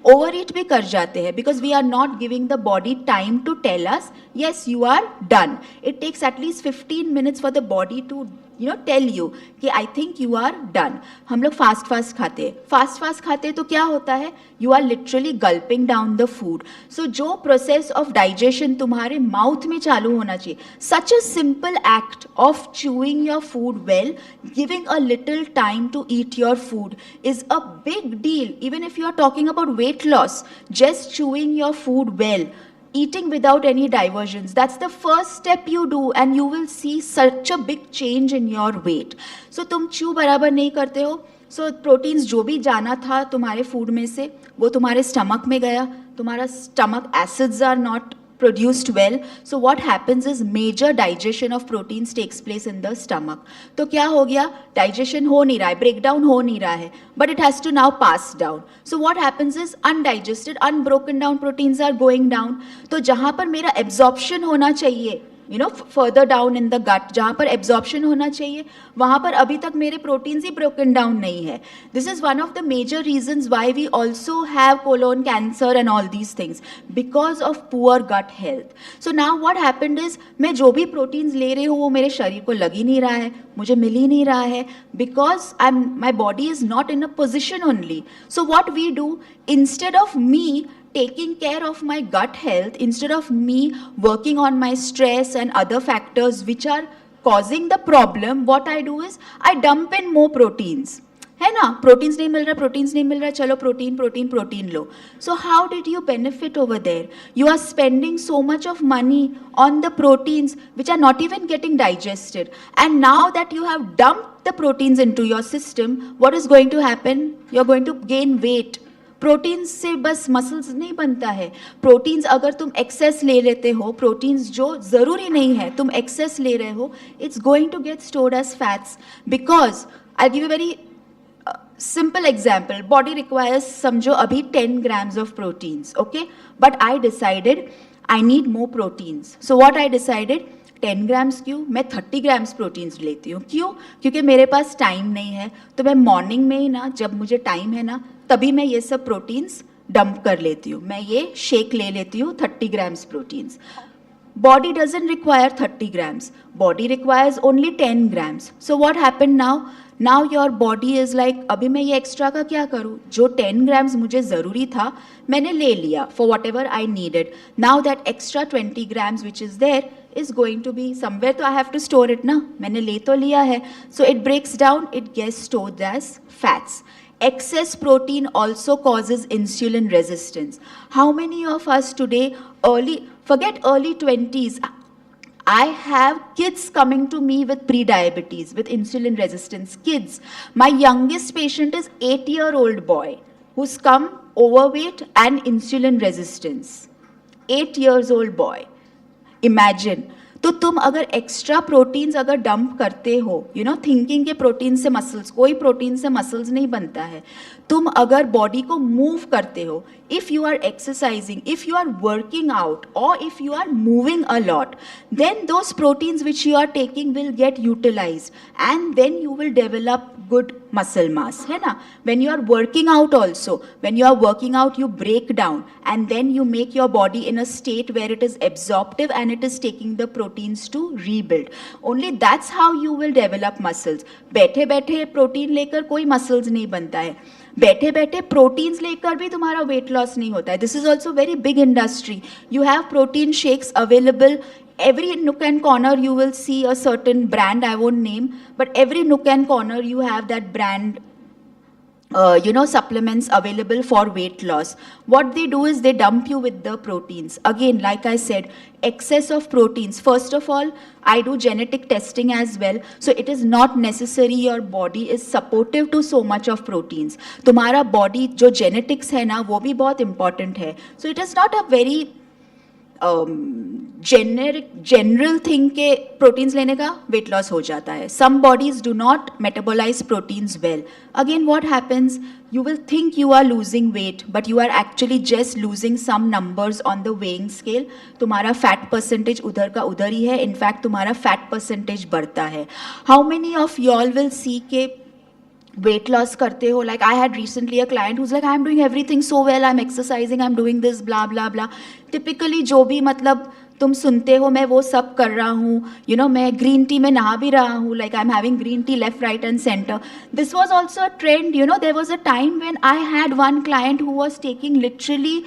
overeat भी कर जाते हैं because we are not giving the body time to tell us, yes, you are done. It takes at least 15 minutes for the body to tell you कि I think you are done. हम लोग fast खाते हैं. Fast खाते हैं तो क्या होता है? You are literally gulping down the food. So जो process of digestion तुम्हारे mouth में चालू होना चाहिए. Such a simple act of chewing your food well, giving a little time to eat your food is a big deal. Even if you are talking about weight loss, just chewing your food well, eating without any diversions, that's the first step you do and you will see such a big change in your weight. So तुम chew बराबर नहीं करते हो, so proteins जो भी जाना था तुम्हारे food में से वो तुम्हारे stomach में गया, तुम्हारा stomach acids are not produced well. So what happens is major digestion of proteins takes place in the stomach. तो क्या हो गया? Digestion हो नहीं रहा है, breakdown हो नहीं रहा है, but it has to now pass down. So what happens is undigested, unbroken down proteins are going down. तो जहाँ पर मेरा absorption होना चाहिए, further down in the gut, जहाँ पर absorption होना चाहिए, वहाँ पर अभी तक मेरे proteins ही broken down नहीं है. This is one of the major reasons why we also have colon cancer and all these things, because of poor gut health. So now what happened is, मैं जो भी proteins ले रही हूँ वो मेरे शरीर को लग ही नहीं रहा है, मुझे मिल ही नहीं रहा है, because my body is not in a position only. So what we do, instead of me taking care of my gut health, instead of me working on my stress and other factors which are causing the problem, what I do is I dump in more proteins. है ना, proteins नहीं मिल रहा, चलो protein low. So how did you benefit over there? You are spending so much of money on the proteins which are not even getting digested, and now that you have dumped the proteins into your system, what is going to happen? You are going to gain weight. Proteins से बस muscles नहीं बनता है. Proteins अगर तुम access ले लेते हो, प्रोटीन्स जो ज़रूरी नहीं है तुम एक्सेस ले रहे हो, it's going to get stored as fats. Because I give a very simple example. Body requires समझो अभी 10 grams of proteins, okay? But I decided I need more proteins. So what I decided, 10 grams क्यों, मैं 30 grams proteins लेती हूँ. क्यों? क्योंकि मेरे पास time नहीं है, तो मैं मॉर्निंग में ही ना, जब मुझे टाइम है ना, तभी मैं ये सब प्रोटीन्स डंप कर लेती हूँ. मैं ये शेक ले लेती हूँ 30 grams proteins. Body doesn't require 30 grams. Body requires only 10 grams. So what happened now? Now your body is like, अभी मैं ये एक्स्ट्रा का क्या करूँ? जो 10 grams मुझे ज़रूरी था मैंने ले लिया for whatever I needed. Now that extra 20 grams which is there is going to be somewhere, तो I have to store it ना. मैंने ले तो लिया है. So it breaks down, it gets stored as fats. Excess protein also causes insulin resistance. How many of us today, forget early 20s, I have kids coming to me with pre-diabetes, with insulin resistance, kids. My youngest patient is 8-year-old boy who's come overweight and insulin resistance. 8 years old boy. Imagine. तो तुम अगर extra proteins अगर dump करते हो, thinking के protein से muscles, कोई protein से मसल्स नहीं बनता है. तुम अगर बॉडी को मूव करते हो, if you are exercising, if you are working out, or if you are moving a lot, then those proteins which you are taking will get utilized, and then you will develop good muscle mass, है ना. When you are working out also, when you are working out, you break down, and then you make your body in a state where it is absorptive and it is taking the proteins to rebuild. Only that's how you will develop muscles. बैठे बैठे protein लेकर कोई muscles नहीं बनता है. बैठे बैठे proteins लेकर भी तुम्हारा वेट लॉस नहीं होता है. This is also very big industry. You have protein shakes available. Every nook and corner you will see a certain brand, I won't name, but every nook and corner you have that brand supplements available for weight loss. What they do is they dump you with the proteins. Again, like I said, excess of proteins. First of all, I do genetic testing as well. So it is not necessary your body is supportive to so much of proteins. तुम्हारा body जो genetics है ना, वो भी बहुत important है. So it is not a very general thing के proteins लेने का weight loss हो जाता है. Some bodies do not metabolize proteins well. Again, what happens? You will think you are losing weight, but you are actually just losing some numbers on the weighing scale. तुम्हारा fat percentage उधर का उधर ही है. In fact, तुम्हारा fat percentage बढ़ता है. How many of y'all will see के weight loss करते हो? Like I had recently a client who's like, I'm doing everything so well, I'm exercising, I'm doing this, blah blah blah. Typically जो भी मतलब तुम सुनते हो मैं वो सब कर रहा हूँ, मैं ग्रीन टी में नहा भी रहा हूँ, like I'm having green tea left, right and center. This was also a trend, there was a time when I had one client who was taking literally,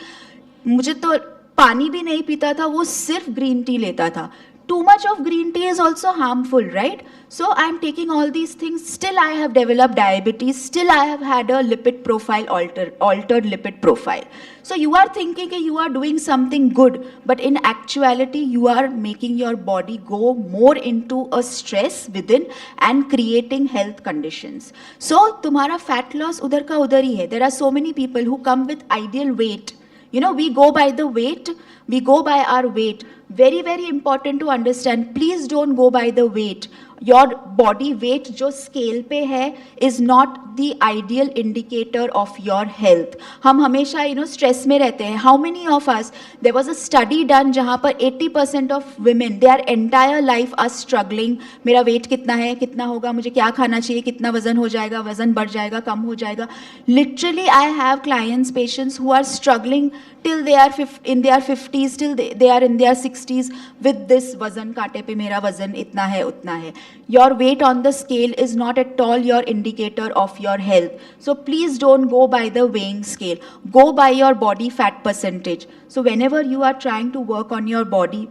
मुझे तो पानी भी नहीं पीता था, वो सिर्फ ग्रीन टी लेता था. Too much of green tea is also harmful, right? So I'm taking all these things. Still I have developed diabetes. Still I have had a lipid profile, altered lipid profile. So you are thinking that you are doing something good, but in actuality you are making your body go more into a stress within and creating health conditions. So तुम्हारा fat loss उधर का उधर ही है. There are so many people who come with ideal weight. We go by the weight, we go by our weight. Very, very important to understand. Please don't go by the weight. Your body weight जो scale पे है is not the ideal indicator of your health. हम हमेशा stress में रहते हैं. How many of us, there was a study done जहाँ पर 80% of women, their entire life are struggling. मेरा weight कितना है, कितना होगा, मुझे क्या खाना चाहिए, कितना वजन हो जाएगा, वजन बढ़ जाएगा, कम हो जाएगा. Literally I have clients, patients who are struggling till they are in their 50s, till they are in their 60s with this वजन कांटे पे मेरा वजन इतना है उतना है. Your weight on the scale is not at all your indicator of your health. So please don't go by the weighing scale. Go by your body fat percentage. So whenever you are trying to work on your body,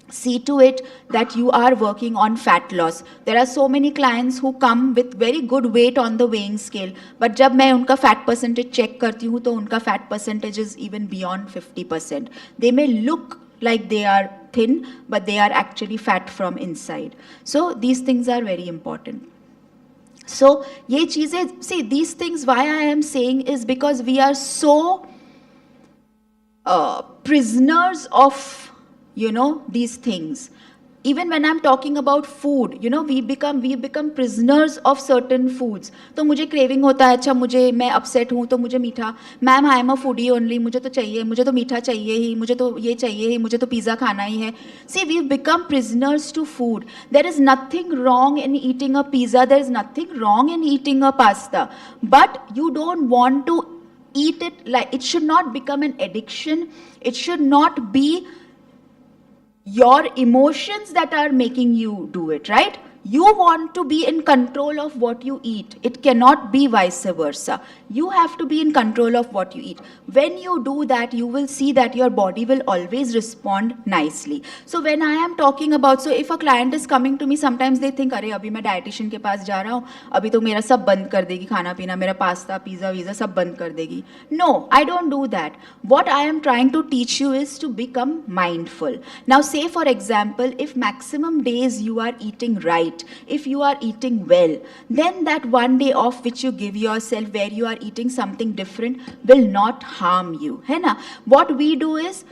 see to it that you are working on fat loss. There are so many clients who come with very good weight on the weighing scale, but जब मैं उनका fat percentage check करती हूँ तो उनका fat percentage is even beyond 50%. They may look like they are thin, but they are actually fat from inside. So these things are very important. So ये चीजें, see these things, why I am saying is because we are so prisoners of these things. Even when I'm talking about food, we become prisoners of certain foods. तो मुझे craving होता है, अच्छा मैं upset हूँ तो मुझे मीठा, ma'am I am a foodie only, मुझे तो चाहिए, मुझे तो मीठा चाहिए ही, मुझे तो ये चाहिए ही, मुझे तो पिज़्ज़ा खाना ही है. See, we've become prisoners to food. There is nothing wrong in eating a pizza, there is nothing wrong in eating a pasta, but you don't want to eat it like, it should not become an addiction. It should not be your emotions that are making you do it, right? You want to be in control of what you eat. It cannot be vice versa. You have to be in control of what you eat. When you do that, you will see that your body will always respond nicely. So when I am talking about, so if a client is coming to me, sometimes they think, अरे अभी मैं dietitian के पास जा रहा हूँ, अभी तो मेरा सब बंद कर देगी, खाना पीना, मेरा पास्ता, पिज़्ज़ा, वीज़ा सब बंद कर देगी. No, I don't do that. What I am trying to teach you is to become mindful. Now say for example, if maximum days you are eating right, if you are eating well, then that one day off which you give yourself where you are eating something different will not harm you, है ना? What we do is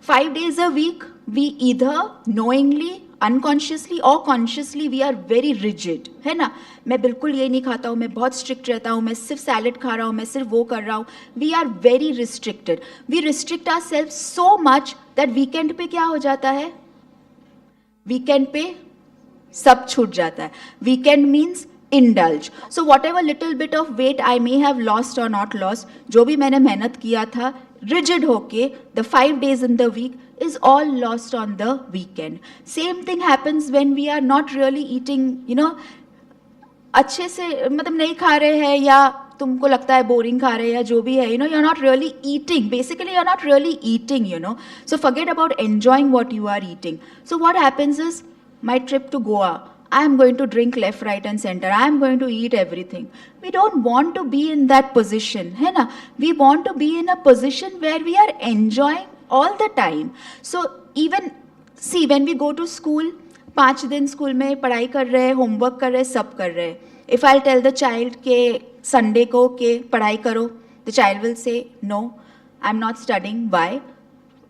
5 days a week, we either knowingly, unconsciously or consciously we are very rigid, है ना? मैं बिल्कुल ये नहीं खाता हूँ, मैं बहुत strict रहता हूँ, मैं सिर्फ सैलेड खा रहा हूँ, मैं सिर्फ वो कर रहा हूँ. We are very restricted. We restrict ourselves so much that weekend पे क्या हो जाता है? Weekend पे सब छूट जाता है. Weekend means indulge. So whatever little bit of weight I may have lost or not lost, जो भी मैंने मेहनत किया था, rigid होके, the 5 days in the week is all lost on the weekend. Same thing happens when we are not really eating, अच्छे से मतलब नहीं खा रहे हैं या तुमको लगता है बोरिंग खा रहे हैं या जो भी है, you're not really eating. Basically, you're not really eating, So forget about enjoying what you are eating. So what happens is, my trip to Goa, I am going to drink left, right, and center. I am going to eat everything. We don't want to be in that position, है ना? We want to be in a position where we are enjoying all the time. So even see when we go to school, 5 दिन school में पढ़ाई कर रहे हैं, homework कर रहे हैं, सब कर रहे हैं. If I'll tell the child के संडे को के पढ़ाई करो, the child will say no, I'm not studying. Why?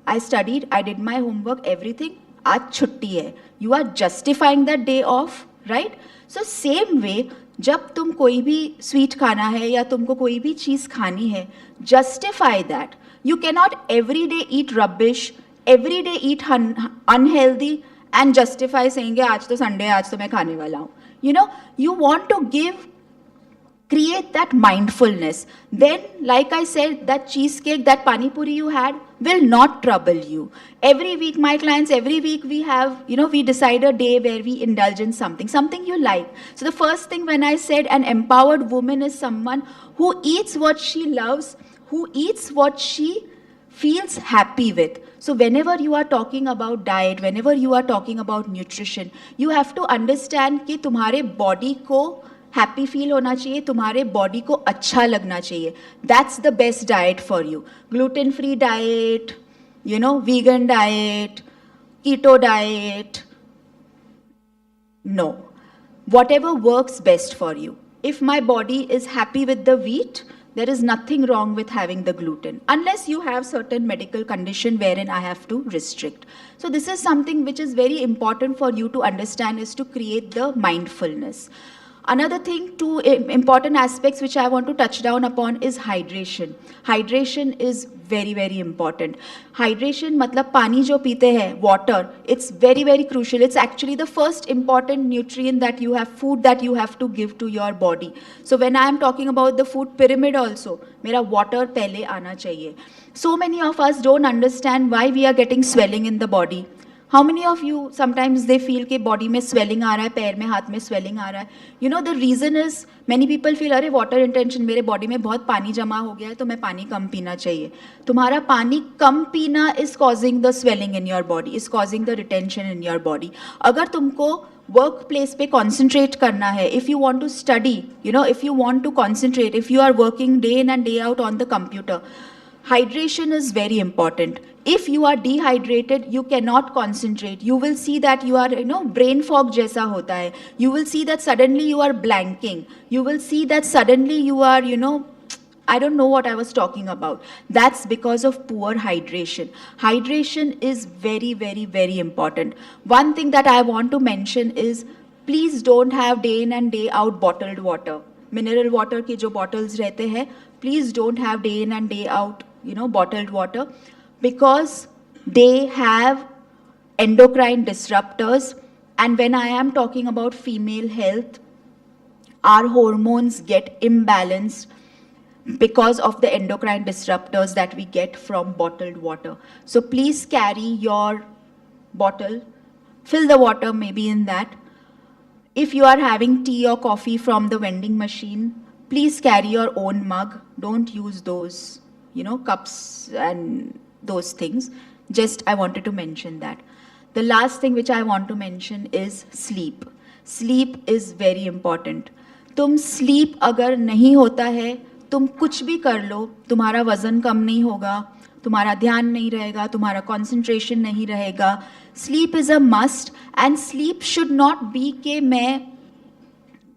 I studied, I did my homework, everything. आज छुट्टी है. You are justifying that day off, right? So same way, जब तुम कोई भी स्वीट खाना है या तुमको कोई भी चीज़ खानी है, justify that. You cannot every day eat rubbish, every day eat unhealthy and justify saying आज तो संडे है, आज तो मैं खाने वाला हूँ. You know, you want to create that mindfulness. Then, like I said, that cheesecake, that pani puri you had will not trouble you. Every week, my clients, every week we have, we decide a day where we indulge in something you like. So the first thing when I said an empowered woman is someone who eats what she loves, who eats what she feels happy with. So whenever you are talking about diet, whenever you are talking about nutrition, you have to understand कि तुम्हारे body को happy feel होना चाहिए, तुम्हारे body को अच्छा लगना चाहिए. That's the best diet for you. Gluten free diet, vegan diet, keto diet, no. Whatever works best for you. If my body is happy with the wheat, there is nothing wrong with having the gluten, unless you have certain medical condition wherein I have to restrict. So this is something which is very important for you to understand, is to create the mindfulness. Another thing, two important aspects which I want to touch down upon is hydration. Hydration is very, very important. Hydration मतलब पानी जो पीते हैं, water, it's very, very crucial. It's actually the first important nutrient that you have, food that you have to give to your body. So when I am talking about the food pyramid also, मेरा water पहले आना चाहिए. So many of us don't understand why we are getting swelling in the body. How many of you sometimes they feel कि body में swelling आ रहा है, पैर में हाथ में swelling आ रहा है. The reason is many people feel अरे water retention, मेरे body में बहुत पानी जमा हो गया है तो मैं पानी कम पीना चाहिए. तुम्हारा पानी कम पीना is causing the swelling in your body, is causing the retention in your body. अगर तुमको वर्क प्लेस पे कॉन्सेंट्रेट करना है, if you want to study, if you want to concentrate, if you are working day in and day out on the computer, hydration is very important. If you are dehydrated, you cannot concentrate. You will see that you are, brain fog जैसा होता है. You will see that suddenly you are blanking. You will see that suddenly you are, I don't know what I was talking about. That's because of poor hydration. Hydration is very, very, very important. One thing that I want to mention is, please don't have day in and day out bottled water. Mineral water के जो bottles रहते हैं, please don't have day in and day out bottled water, because they have endocrine disruptors. And when I am talking about female health, our hormones get imbalanced because of the endocrine disruptors that we get from bottled water. So please carry your bottle, fill the water maybe in that. If you are having tea or coffee from the vending machine, please carry your own mug. Don't use those cups and those things. Just I wanted to mention that. The last thing which I want to mention is sleep. Sleep is very important. तुम sleep अगर नहीं होता है, तुम कुछ भी कर लो, तुम्हारा वजन कम नहीं होगा, तुम्हारा ध्यान नहीं रहेगा, तुम्हारा concentration नहीं रहेगा. Sleep is a must, and sleep should not be कि मैं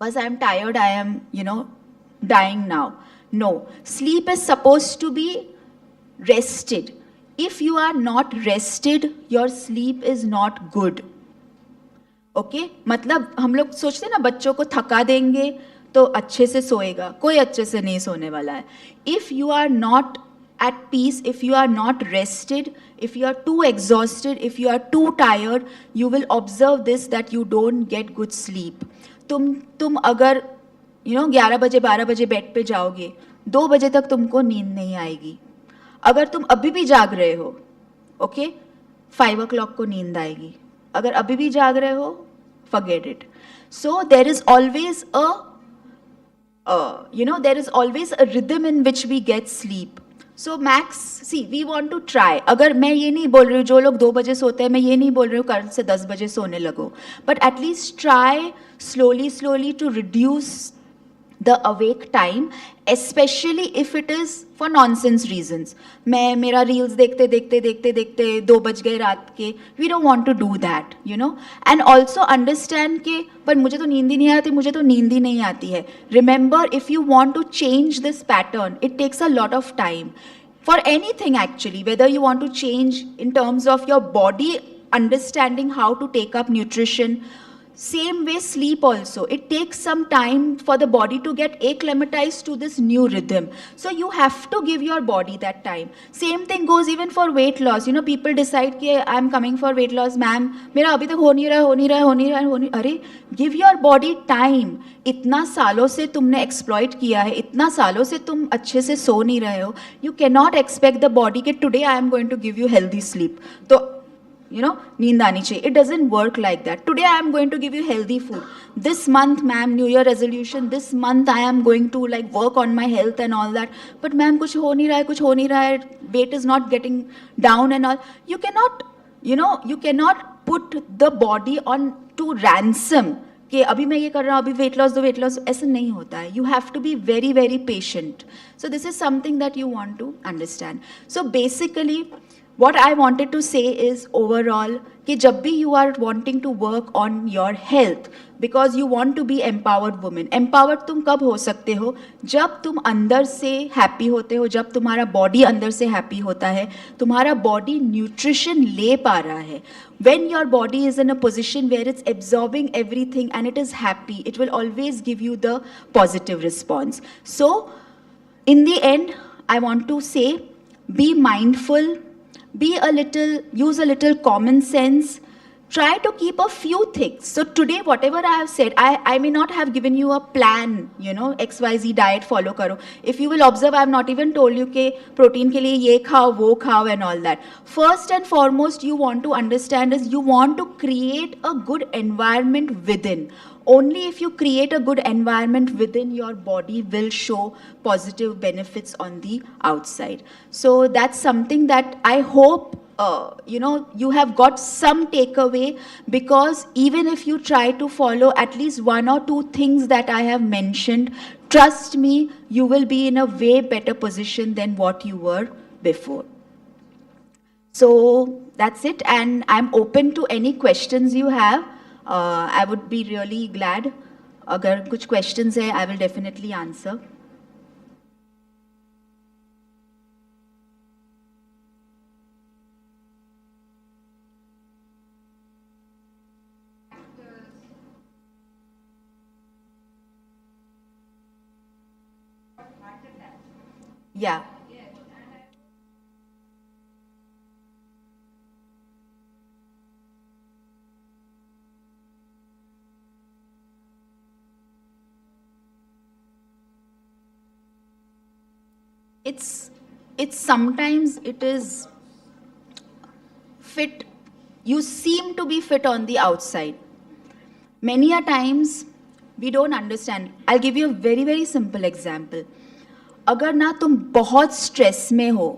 बस I am tired, I am dying now. No, sleep is supposed to be rested. If you are not rested, your sleep is not good. Okay? मतलब हम लोग सोचते हैं ना, बच्चों को थका देंगे तो अच्छे से सोएगा, कोई अच्छे से नहीं सोने वाला है. If you are not at peace, if you are not rested, if you are too exhausted, if you are too tired, you will observe this, that you don't get good sleep. तुम अगर 11 बजे 12 बजे bed पे जाओगे, 2 बजे तक तुमको नींद नहीं आएगी. अगर तुम अभी भी जाग रहे हो, ओके, 5 o'clock को नींद आएगी. अगर अभी भी जाग रहे हो, forget it. So there is always a rhythm in which we get sleep. So max see we want to try. अगर मैं ये नहीं बोल रही हूँ जो लोग 2 बजे सोते हैं, मैं ये नहीं बोल रही हूँ कल से 10 बजे सोने लगो, but at least try slowly to reduce the awake time, especially if it is for nonsense reasons. मैं मेरा रील्स देखते देखते देखते देखते 2 बज गए रात के. We don't want to do that, you know. And also understand के पर मुझे तो नींद ही नहीं आती, मुझे तो नींद ही नहीं आती है. Remember, if you want to change this pattern, it takes a lot of time for anything actually, whether you want to change in terms of your body understanding how to take up nutrition. Same way sleep also, it takes some time for the body to get acclimatized to this new rhythm, so you have to give your body that time. Same thing goes even for weight loss. You know, people decide कि I'm coming for weight loss, ma'am मेरा अभी तक हो नहीं रहा. अरे give your body time. इतना सालों से तुमने exploit किया है, इतना सालों से तुम अच्छे से सो नहीं रहे हो. You cannot expect the body कि today I am going to give you healthy sleep, तो you know, नींद आनी चाहिए. It doesn't work like that. Today I am going to give you healthy food. This month, ma'am, New Year resolution, this month I am going to like work on my health and all that. But ma'am, कुछ हो नहीं रहा है, weight is not getting down and all. You cannot, you know, you cannot put the body on to ransom. कि अभी मैं ये कर रहा हूँ, अभी weight loss, ऐसा नहीं होता है. You have to be very, very patient. So this is something that you want to understand. So basically, what I wanted to say is overall कि जब भी you are wanting to work on your health because you want to be empowered woman. Empowered तुम कब हो सकते हो? जब तुम अंदर से happy होते हो, जब तुम्हारा body अंदर से happy होता है, तुम्हारा body nutrition ले पा रहा है. When your body is in a position where it's absorbing everything and it is happy, it will always give you the positive response. So in the end, I want to say, be mindful, use a little common sense, try to keep a few things. So today, whatever I have said, I may not have given you a plan, you know, XYZ diet follow karo. If you will observe, I have not even told you कि protein के लिए ये खाओ, वो खाओ and all that. First and foremost, you want to understand is you want to create a good environment within. Only if you create a good environment within, your body will show positive benefits on the outside. So that's something that I hope you know, you have got some takeaway, because even if you try to follow at least 1 or 2 things that I have mentioned, trust me, you will be in a way better position than what you were before. So that's it, and I'm open to any questions you have. I would be really glad. अगर कुछ questions है, I will definitely answer. Yeah. It's sometimes it is fit. You seem to be fit on the outside. Many a times we don't understand. I'll give you a very, very simple example. अगर ना तुम बहुत stress में हो,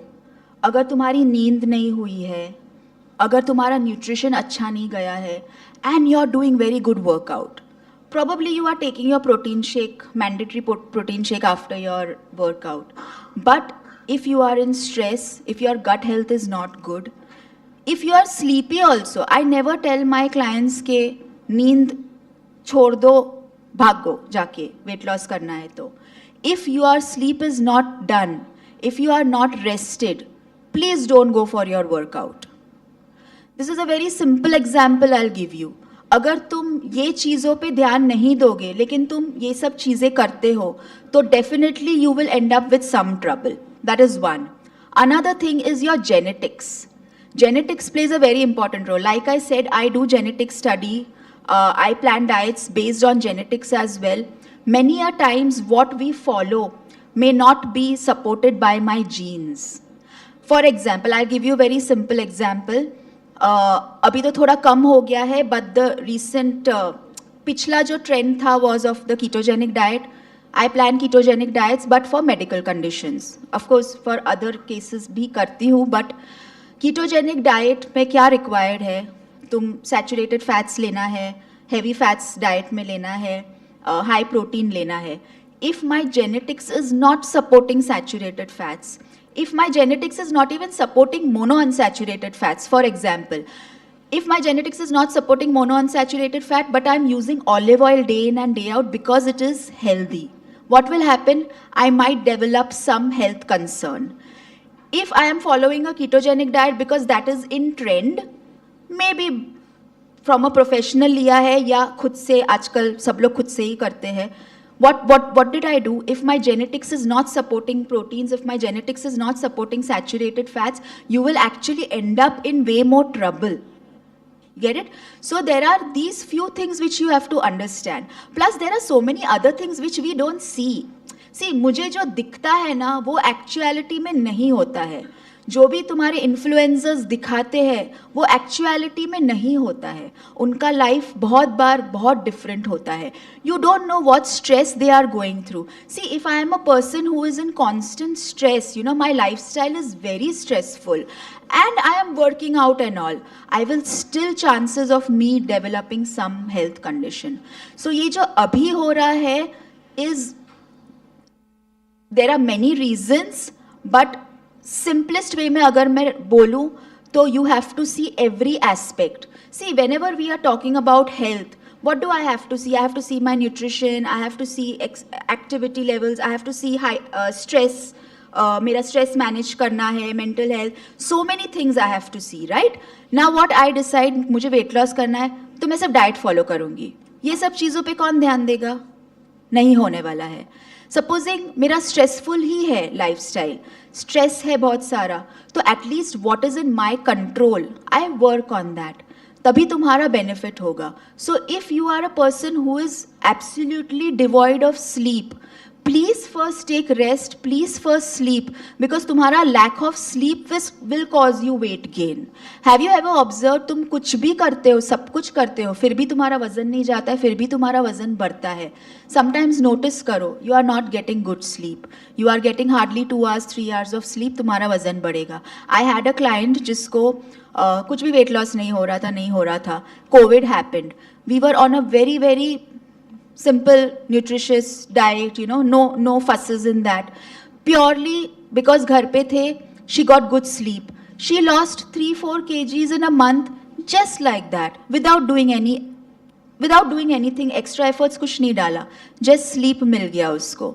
अगर तुम्हारी नींद नहीं हुई है, अगर तुम्हारा न्यूट्रिशन अच्छा नहीं गया है, and you're doing very good workout, probably you are taking your protein shake, mandatory protein shake after your workout. But if you are in stress, if your gut health is not good, if you are sleepy also, I never tell my clients के नींद छोड़ दो, भागो जाके weight loss करना है तो. If your sleep is not done, if you are not rested, please don't go for your workout. This is a very simple example I'll give you. अगर तुम ये चीज़ों पे ध्यान नहीं दोगे, लेकिन तुम ये सब चीज़ें करते हो, तो definitely you will end up with some trouble. That is one. Another thing is your genetics. Genetics plays a very important role. Like I said, I do genetic study. I plan diets based on genetics as well. Many a times what we follow may not be supported by my genes. For example, I'll give you a very simple example. अभी तो थोड़ा कम हो गया है, but the recent पिछला जो trend था was of the ketogenic diet. I plan ketogenic diets, but for medical conditions. Of course, for other cases भी करती हूँ, but ketogenic diet में क्या required है? तुम saturated fats लेना है, heavy fats diet में लेना है, high protein लेना है. If my genetics is not supporting saturated fats, if my genetics is not even supporting monounsaturated fats, for example, if my genetics is not supporting monounsaturated fat, but I'm using olive oil day in and day out because it is healthy, what will happen? I might develop some health concern. If I am following a ketogenic diet because that is in trend, maybe from a professional लिया है या खुद से आजकल सब लोग खुद से ही करते हैं. What did I do? If my genetics is not supporting proteins, if my genetics is not supporting saturated fats, you will actually end up in way more trouble. Get it? So there are these few things which you have to understand. Plus there are so many other things which we don't see. See, मुझे जो दिखता है ना वो actuality में नहीं होता है. जो भी तुम्हारे इन्फ्लुएंसर्स दिखाते हैं वो एक्चुअलिटी में नहीं होता है. उनका लाइफ बहुत बार बहुत डिफरेंट होता है. You don't know what stress they are going through. See, if I am a person who is in constant stress, you know, my life style is very stressful and I am working out and all, I will still chances of me developing some health condition. So ये जो अभी हो रहा है is, there are many reasons, but simplest way में अगर मैं बोलूँ तो you have to see every aspect. See, whenever we are talking about health, what do I have to see? I have to see my nutrition, I have to see activity levels, I have to see stress, मेरा stress manage करना है, mental health, so many things I have to see, right? Now what I decide, मुझे weight loss करना है तो मैं सब diet follow करूँगी. ये सब चीज़ों पे कौन ध्यान देगा? नहीं होने वाला है. सपोजिंग मेरा स्ट्रेसफुल ही है लाइफस्टाइल, स्ट्रेस है बहुत सारा, तो at least what is in my control, I work on that, तभी तुम्हारा बेनिफिट होगा. So if you are a person who is absolutely devoid of sleep, please first take rest, please first sleep, because तुम्हारा lack of sleep will cause you weight gain. Have you ever observed, तुम कुछ भी करते हो, सब कुछ करते हो, फिर भी तुम्हारा वजन नहीं जाता है, फिर भी तुम्हारा वजन बढ़ता है. Sometimes notice करो, you are not getting good sleep, you are getting hardly 2 hours 3 hours of sleep, तुम्हारा वजन बढ़ेगा. I had a client जिसको कुछ भी weight loss नहीं हो रहा था. COVID happened. We were on a very very simple nutritious diet, you know, no fusses in that, purely because घर पे थे. She got good sleep, she lost 3-4 kgs in a month just like that, without doing anything extra efforts, कुछ नहीं डाला, just sleep मिल गया उसको.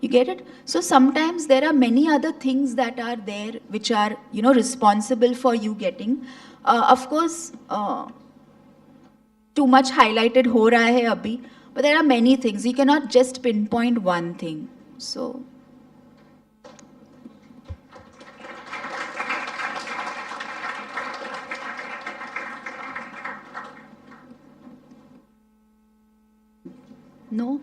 You get it? So sometimes there are many other things that are there which are, you know, responsible for you getting, of course, too much highlighted हो रहा है अभी. But there are many things. You cannot just pinpoint one thing. So, no.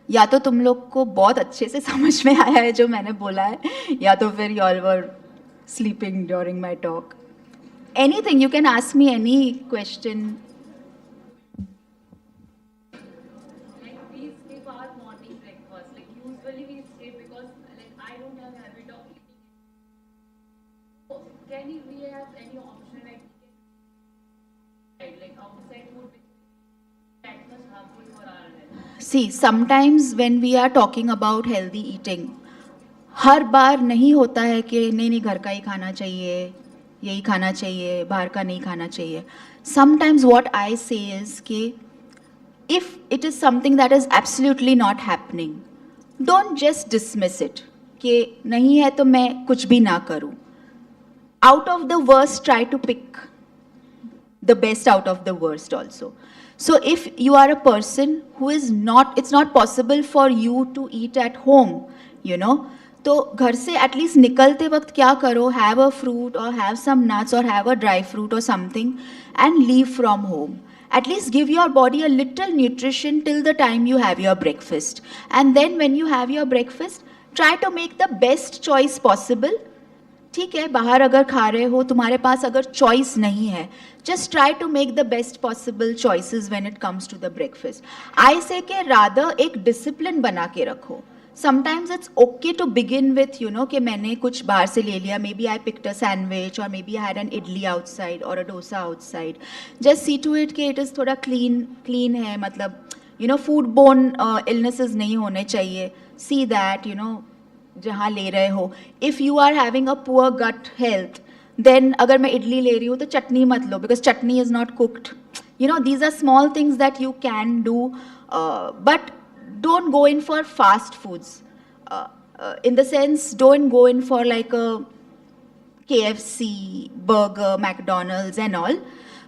या तो तुम लोग को बहुत अच्छे से समझ में आया है जो मैंने बोला है, या तो फिर you all were sleeping during my talk. Anything, you can ask me any question. See, sometimes when we are talking about healthy eating, हर बार नहीं होता है कि नहीं घर का ही खाना चाहिए, यही खाना चाहिए, बाहर का नहीं खाना चाहिए. Sometimes what I say is कि if it is something that is absolutely not happening, don't just dismiss it कि नहीं है तो मैं कुछ भी ना करूं. Out of the worst, try to pick the best out of the worst also. So if you are a person who is not, it's not possible for you to eat at home, you know, तो घर से at least निकलते वक्त क्या करो, have a fruit और have some nuts और have a dry fruit और something and leave from home. At least give your body a little nutrition till the time you have your breakfast. And then when you have your breakfast, try to make the best choice possible ठीक है, बाहर अगर खा रहे हो, तुम्हारे पास अगर choice नहीं है, just try to make the best possible choices when it comes to the breakfast. I say के रादर एक डिसिप्लिन बना के रखो. Sometimes it's okay to begin with, you know, कि मैंने कुछ बाहर से ले लिया, maybe I picked a sandwich or maybe I had an idli outside or a dosa outside. Just see to it कि it is थोड़ा clean है, मतलब you know foodborne illnesses नहीं होने चाहिए. See that, you know, जहाँ ले रहे हो. If you are having a poor gut health, then अगर मैं इडली ले रही हूँ तो चटनी मत लो, because chutney is not cooked. You know, these are small things that you can do, but don't go in for fast foods. In the sense, don't go in for like a KFC, burger, McDonald's and all.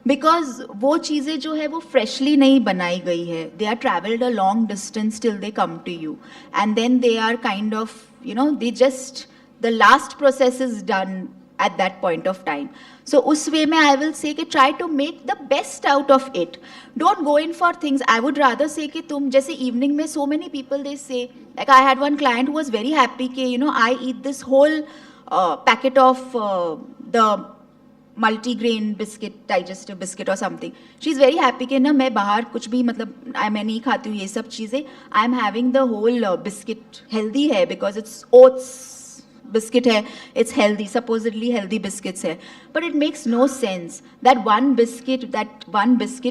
Because वो चीज़ें जो है वो freshly नहीं बनाई गई है. They are traveled a long distance till they come to you. And then they are kind of, you know, they just, the last process is done at that point of time. So उस way में I will say कि try to make the best out of it. Don't go in for things. I would rather say कि तुम जैसे evening में so many people they say, like I had one client who was very happy कि you know I eat this whole packet of the multi-grain biscuit, digestive biscuit or something. She is very happy कि ना मैं बाहर कुछ भी मतलब मैं नहीं खाती हूँ ये सब चीज़ें. I am having the whole biscuit healthy है because it's oats biscuit hai, it's healthy, supposedly healthy biscuits hai. But it makes no sense that one biscuit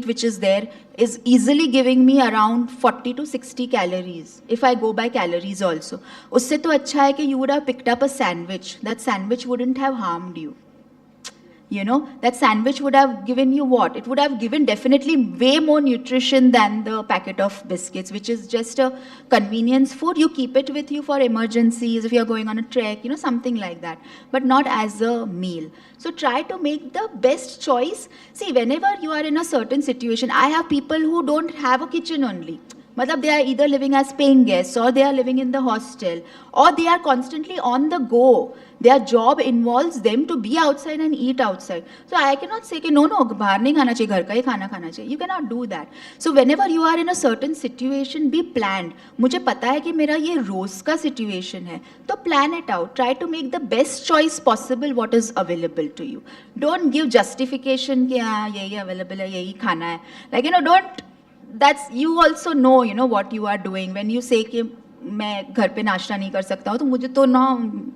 which is there is easily giving me around 40 to 60 calories if I go by calories also. Usse to अच्छा है कि you would have picked up a sandwich. That sandwich wouldn't have harmed you. You know, that sandwich would have given you what? It would have given definitely way more nutrition than the packet of biscuits, which is just a convenience food. You keep it with you for emergencies, if you're going on a trek, you know, something like that, but not as a meal. So try to make the best choice. See, whenever you are in a certain situation, I have people who don't have a kitchen only. Matlab they are either living as paying guests or they are living in the hostel or they are constantly on the go. Their job involves them to be outside and eat outside. So I cannot say कि no, बाहर नहीं खाना चाहिए, घर का ही खाना खाना चाहिए. You cannot do that. So whenever you are in a certain situation, be planned. मुझे पता है कि मेरा ये रोज का situation है, तो plan it out. Try to make the best choice possible what is available to you. Don't give justification कि हाँ यही available है, यही खाना है. Like you know, don't. That's you also know, you know what you are doing when you say कि मैं घर पे नाश्ता नहीं कर सकता हूँ तो मुझे तो ना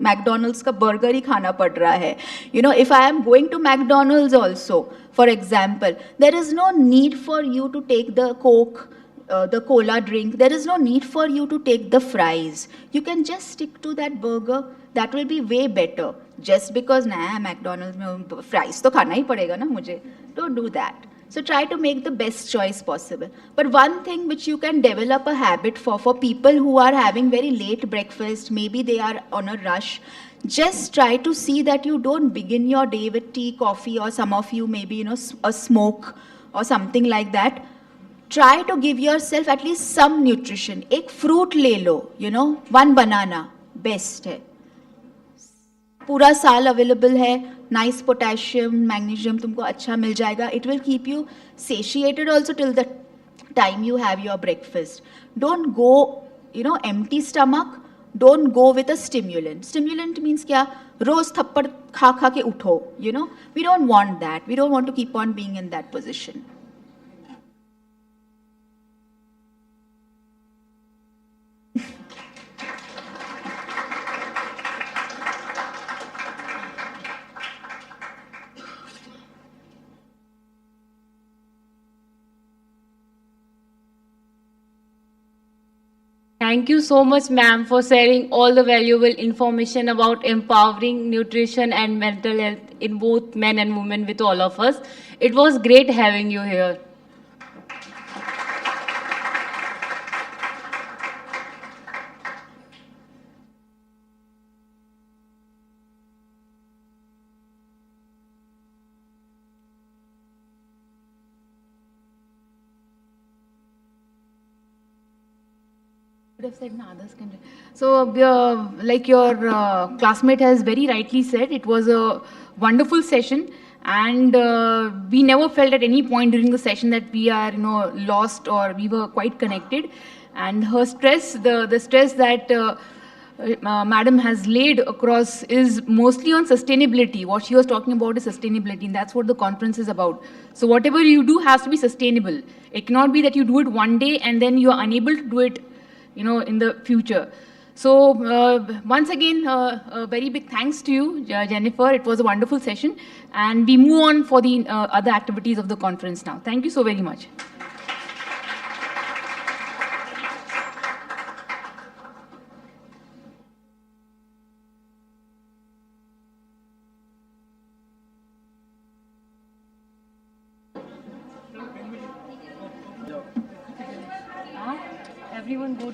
मैकडोनल्ड्स का बर्गर ही खाना पड़ रहा है. You know, if I am going to McDonald's also, for example, there is no need for you to take the Coke, the cola drink. There is no need for you to take the fries. You can just stick to that burger. That will be way better. Just because ना McDonald's में fries तो खाना ही पड़ेगा ना मुझे. Don't do that. So try to make the best choice possible. But one thing which you can develop a habit for people who are having very late breakfast, maybe they are on a rush, just try to see that you don't begin your day with tea, coffee, or some of you maybe, you know, a smoke or something like that. Try to give yourself at least some nutrition. Ek fruit le lo, you know, one banana, best hai. पूरा साल available है. Nice potassium magnesium तुमको अच्छा मिल जाएगा. It will keep you satiated also till the time you have your breakfast. Don't go you know empty stomach. Don't go with a stimulant. Stimulant means क्या? रोज थप्पड़ खा खा के उठो. You know, we don't want that. We don't want to keep on being in that position. Thank you so much, ma'am, for sharing all the valuable information about empowering nutrition and mental health in both men and women with all of us. It was great having you here. Have said no, others can. So, like your classmate has very rightly said, it was a wonderful session, and we never felt at any point during the session that we are, you know, lost, or we were quite connected. And her stress, the stress that Madam has laid across is mostly on sustainability. What she was talking about is sustainability, and that's what the conference is about. So whatever you do has to be sustainable. It cannot be that you do it one day and then you are unable to do it, in the future. So once again, a very big thanks to you, Jennifer. It was a wonderful session, and we move on for the other activities of the conference now. Thank you so very much. Everyone go